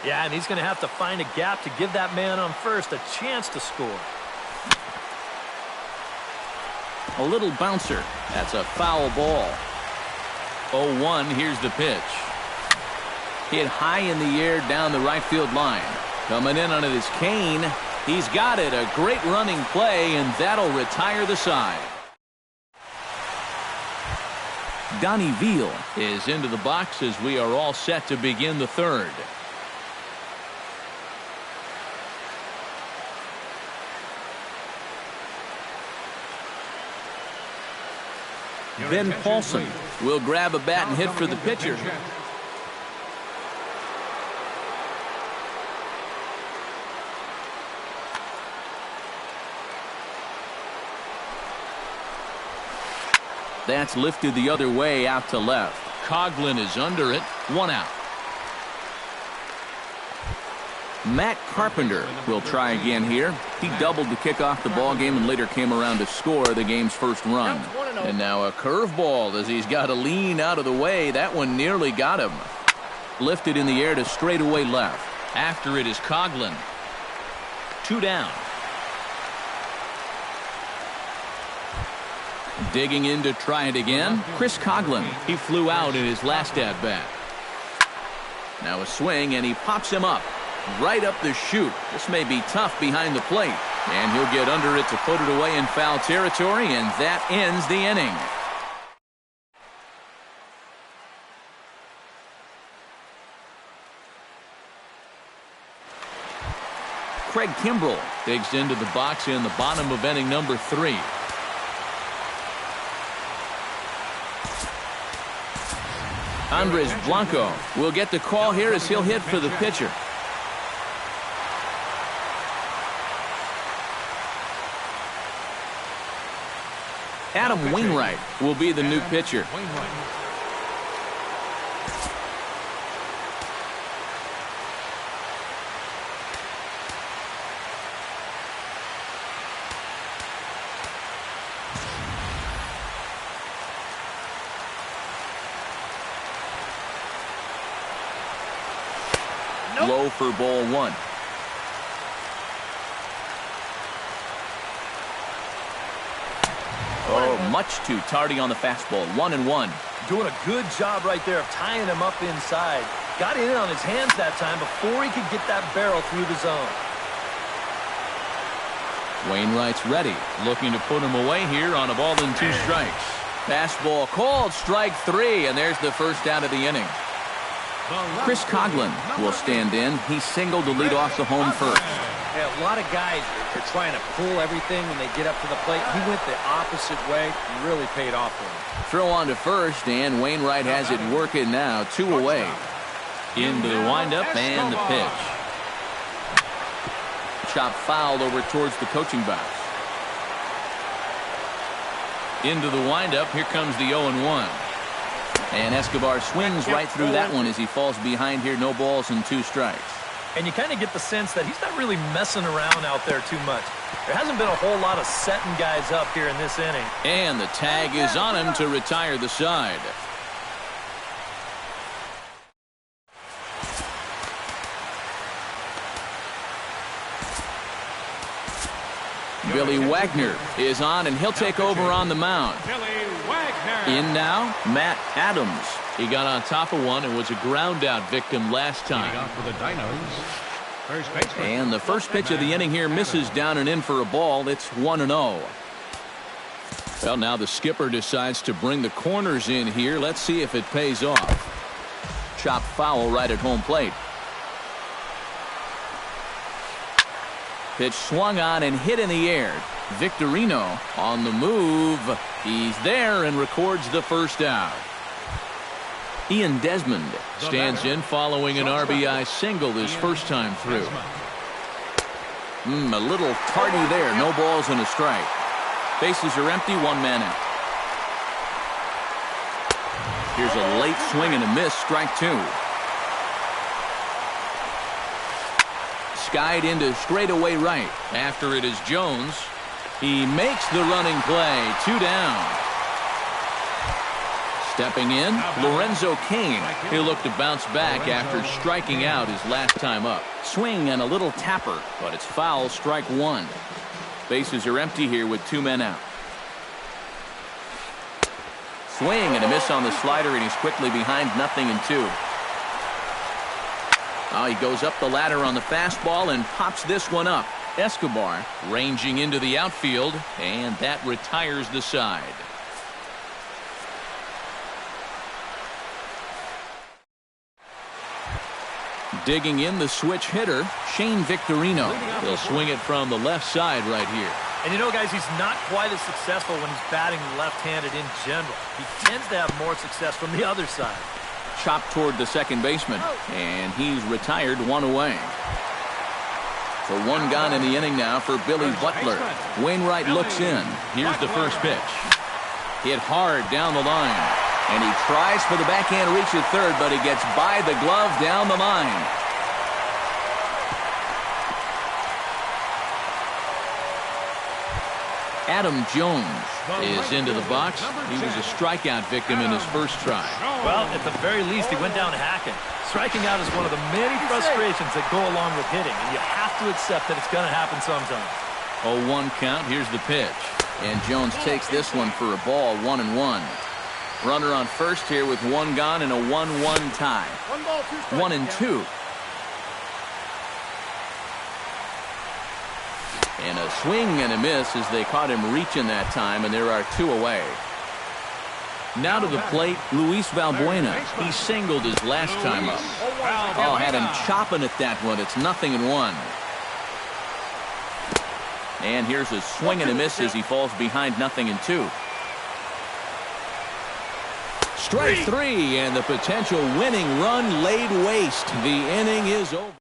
Yeah, and he's going to have to find a gap to give that man on first a chance to score. A little bouncer. That's a foul ball. 0-1, here's the pitch. Hit high in the air down the right field line. Coming in on it is Kane. He's got it. A great running play, and that'll retire the side. Donnie Veal is into the box as we are all set to begin the third. Ben Paulson will grab a bat and hit for the pitcher. That's lifted the other way out to left. Coughlin is under it. 1 out. Matt Carpenter will try again here. He doubled to kick off the ball game and later came around to score the game's first run. And now a curveball as he's got to lean out of the way. That one nearly got him. Lifted in the air to straightaway left. After it is Coughlin. 2 down. Digging in to try it again. Chris Coughlin. He flew out in his last at-bat. Now a swing and he pops him up. Right up the chute. This may be tough behind the plate. And he'll get under it to put it away in foul territory, and that ends the inning. Craig Kimbrell digs into the box in the bottom of inning number 3. Andres Blanco will get the call here as he'll hit for the pitcher. Adam Wainwright will be the new pitcher. Low for ball 1. Oh, much too tardy on the fastball. 1-1. Doing a good job right there of tying him up inside. Got in on his hands that time before he could get that barrel through the zone. Wainwright's ready. Looking to put him away here on a ball and 2 strikes. Fastball called. Strike 3. And there's the first out of the inning. Chris Coughlin will stand in. He singled to lead off the home first. Yeah, a lot of guys are trying to pull everything when they get up to the plate. He went the opposite way and really paid off for him. Throw on to first, and Wainwright has it working now. 2 away. Into the windup and the pitch. Chop foul over towards the coaching box. Into the windup. Here comes the 0-1. And Escobar swings right through that one as he falls behind here. No balls and 2 strikes. And you kind of get the sense that he's not really messing around out there too much. There hasn't been a whole lot of setting guys up here in this inning. And the tag is on him to retire the side. Billy Wagner is on, and he'll take over on the mound. In now, Matt Adams. He got on top of one and was a ground-out victim last time. And the first pitch of the inning here misses down and in for a ball. It's 1-0. Well, now the skipper decides to bring the corners in here. Let's see if it pays off. Chop foul right at home plate. Pitch swung on and hit in the air. Victorino on the move. He's there and records the first out. Ian Desmond stands in following an RBI single his first time through. A little tardy there. No balls and a strike. Bases are empty. 1 man out. Here's a late swing and a miss. Strike 2. Skied into straightaway right. After it is Jones. He makes the running play. 2 down. Stepping in, Lorenzo Cain. He'll look to bounce back after striking out his last time up. Swing and a little tapper, but it's foul. Strike 1. Bases are empty here with 2 men out. Swing and a miss on the slider, and he's quickly behind 0-2. Oh, he goes up the ladder on the fastball and pops this one up. Escobar ranging into the outfield, and that retires the side. Digging in the switch hitter, Shane Victorino. He'll swing it from the left side right here. And you know, guys, he's not quite as successful when he's batting left-handed in general. He tends to have more success from the other side. Chopped toward the second baseman, and he's retired. 1 away. So 1 gone in the inning now for Billy Butler. Wainwright looks in. Here's the first pitch. Hit hard down the line. And he tries for the backhand reach at third, but he gets by the glove down the line. Adam Jones is into the box. He was a strikeout victim in his first try. Well, at the very least, he went down hacking. Striking out is one of the many frustrations that go along with hitting, and you have to accept that it's going to happen sometimes. 0-1 count. Here's the pitch. And Jones takes this one for a ball, 1-1. Runner on first here with one gone and a 1-1 tie. 1-2. And a swing and a miss as they caught him reaching that time, and there are two away. Now to the plate, Luis Valbuena. He singled his last time up. Oh, had him chopping at that one. It's 0-1. And here's a swing and a miss as he falls behind 0-2. Strike three, and the potential winning run laid waste. The inning is over.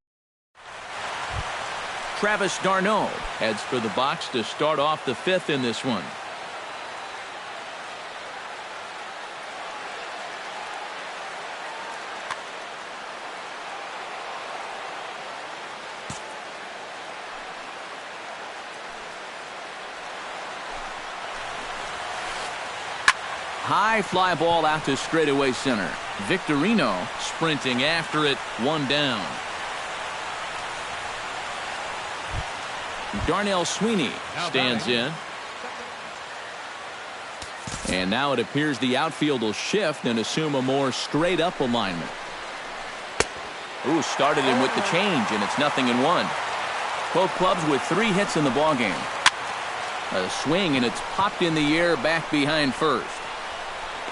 Travis d'Arnaud heads for the box to start off the fifth in this one. High fly ball out to straightaway center. Victorino sprinting after it, one down. Darnell Sweeney stands in. And now it appears the outfield will shift and assume a more straight up alignment. Ooh, started him with the change, and it's 0-1. Both clubs with 3 hits in the ballgame. A swing, and it's popped in the air back behind first.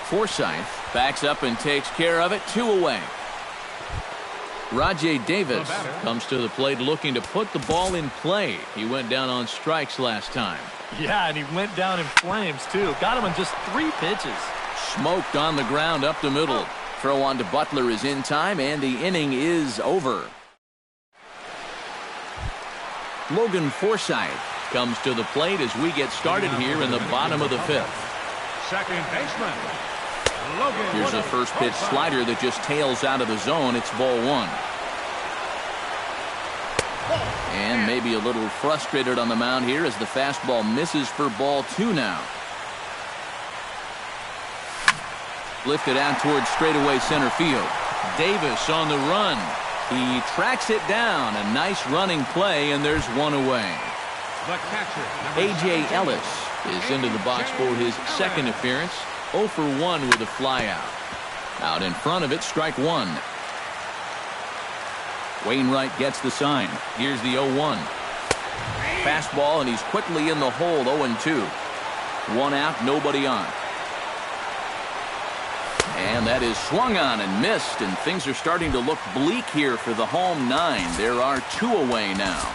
Forsythe backs up and takes care of it, 2 away. Rajay Davis comes to the plate looking to put the ball in play. He went down on strikes last time. Yeah, and he went down in flames, too. Got him on just 3 pitches. Smoked on the ground up the middle. Throw on to Butler is in time, and the inning is over. Logan Forsythe comes to the plate as we get started here in the bottom of the 5th. Second baseman. Here's a first pitch slider that just tails out of the zone. It's ball 1. And maybe a little frustrated on the mound here as the fastball misses for ball 2 now. Lifted out towards straightaway center field. Davis on the run. He tracks it down. A nice running play, and there's 1 away. A.J. Ellis is into the box for his second appearance. 0 for 1 with a flyout. Out in front of it, strike 1. Wainwright gets the sign. Here's the 0-1. Fastball, and he's quickly in the hole, 0-2. 1 out, nobody on. And that is swung on and missed, and things are starting to look bleak here for the home 9. There are 2 away now.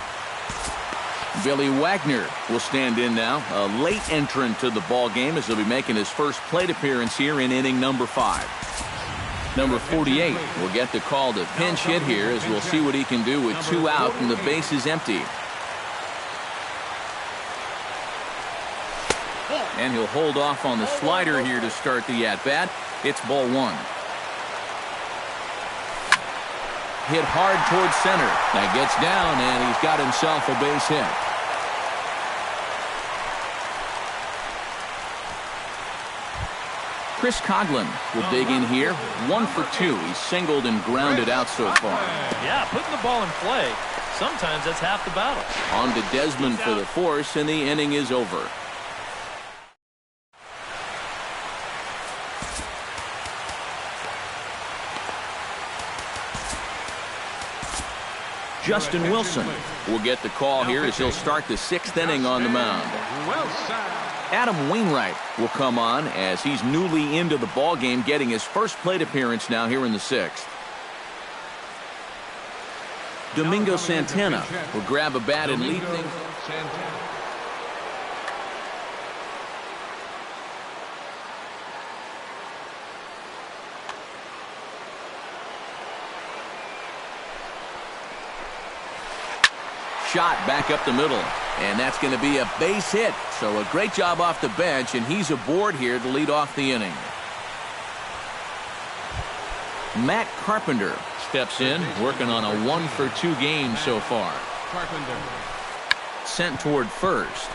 Billy Wagner will stand in now, a late entrant to the ball game as he'll be making his first plate appearance here in inning number 5. Number 48 will get the call to pinch hit here as we'll see what he can do with 2 out and the base is empty. And he'll hold off on the slider here to start the at-bat. It's ball 1. Hit hard towards center. That gets down, and he's got himself a base hit. Chris Coghlan will dig in here. 1 for 2. He's singled and grounded out so far. Yeah, putting the ball in play. Sometimes that's half the battle. On to Desmond for the force, and the inning is over. Justin Wilson will get the call here as he'll start the 6th inning on the mound. Adam Wainwright will come on as he's newly into the ball game, getting his first plate appearance now here in the 6th. Domingo Santana will grab a bat and lead things. Shot back up the middle, and that's going to be a base hit. So a great job off the bench, and he's aboard here to lead off the inning. Matt Carpenter steps in, working on a 1-for-2 game so far. Carpenter. Sent toward first.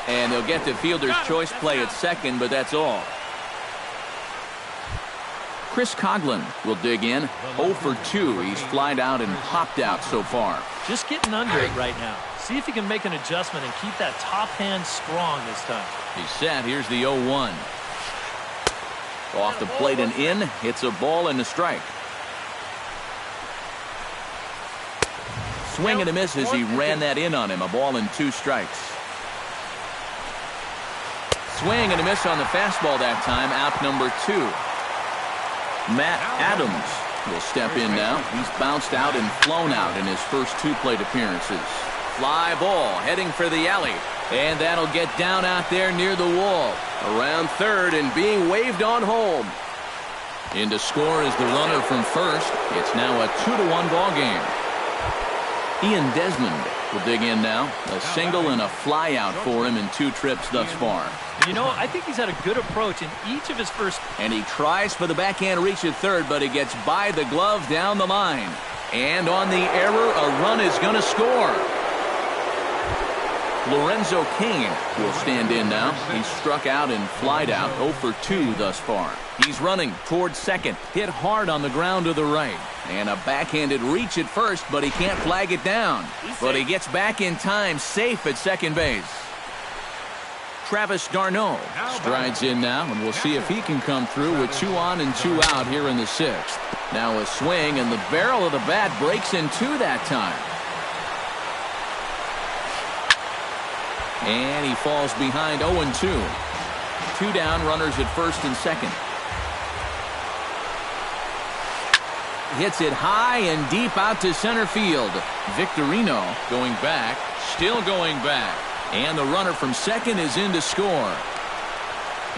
And they'll get the fielder's choice play at second, but that's all. Chris Coughlin will dig in. 0 for 2. He's flied out and popped out so far. Just getting under it right now. See if he can make an adjustment and keep that top hand strong this time. He's set. Here's the 0-1. Off the plate and in. Hits a ball and a strike. Swing and a miss as he ran that in on him. A ball and 2 strikes. Swing and a miss on the fastball that time. Out number 2. Matt Adams will step in now. He's bounced out and flown out in his first 2 plate appearances. Fly ball heading for the alley. And that'll get down out there near the wall. Around third and being waved on home. In to score is the runner from first. It's now a 2-1 ball game. Ian Desmond will dig in now. A single and a fly out for him in 2 trips thus far. You know, I think he's had a good approach in each of his first. And he tries for the backhand reach at third, but he gets by the glove down the line. And on the error, a run is going to score. Lorenzo Cain will stand in now. He's struck out and flied out. 0 for 2 thus far. He's running towards second. Hit hard on the ground to the right. And a backhanded reach at first, but he can't flag it down. But he gets back in time, safe at second base. Travis d'Arnaud strides in now, and we'll see if he can come through with 2 on and 2 out here in the 6th. Now a swing, and the barrel of the bat breaks in 2 that time. And he falls behind 0-2. 2 down, runners at first and second. Hits it high and deep out to center field. Victorino going back, still going back. And the runner from second is in to score.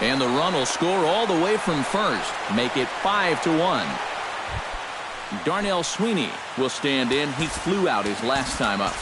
And the run will score all the way from first. Make it 5-1. Darnell Sweeney will stand in. He flew out his last time up.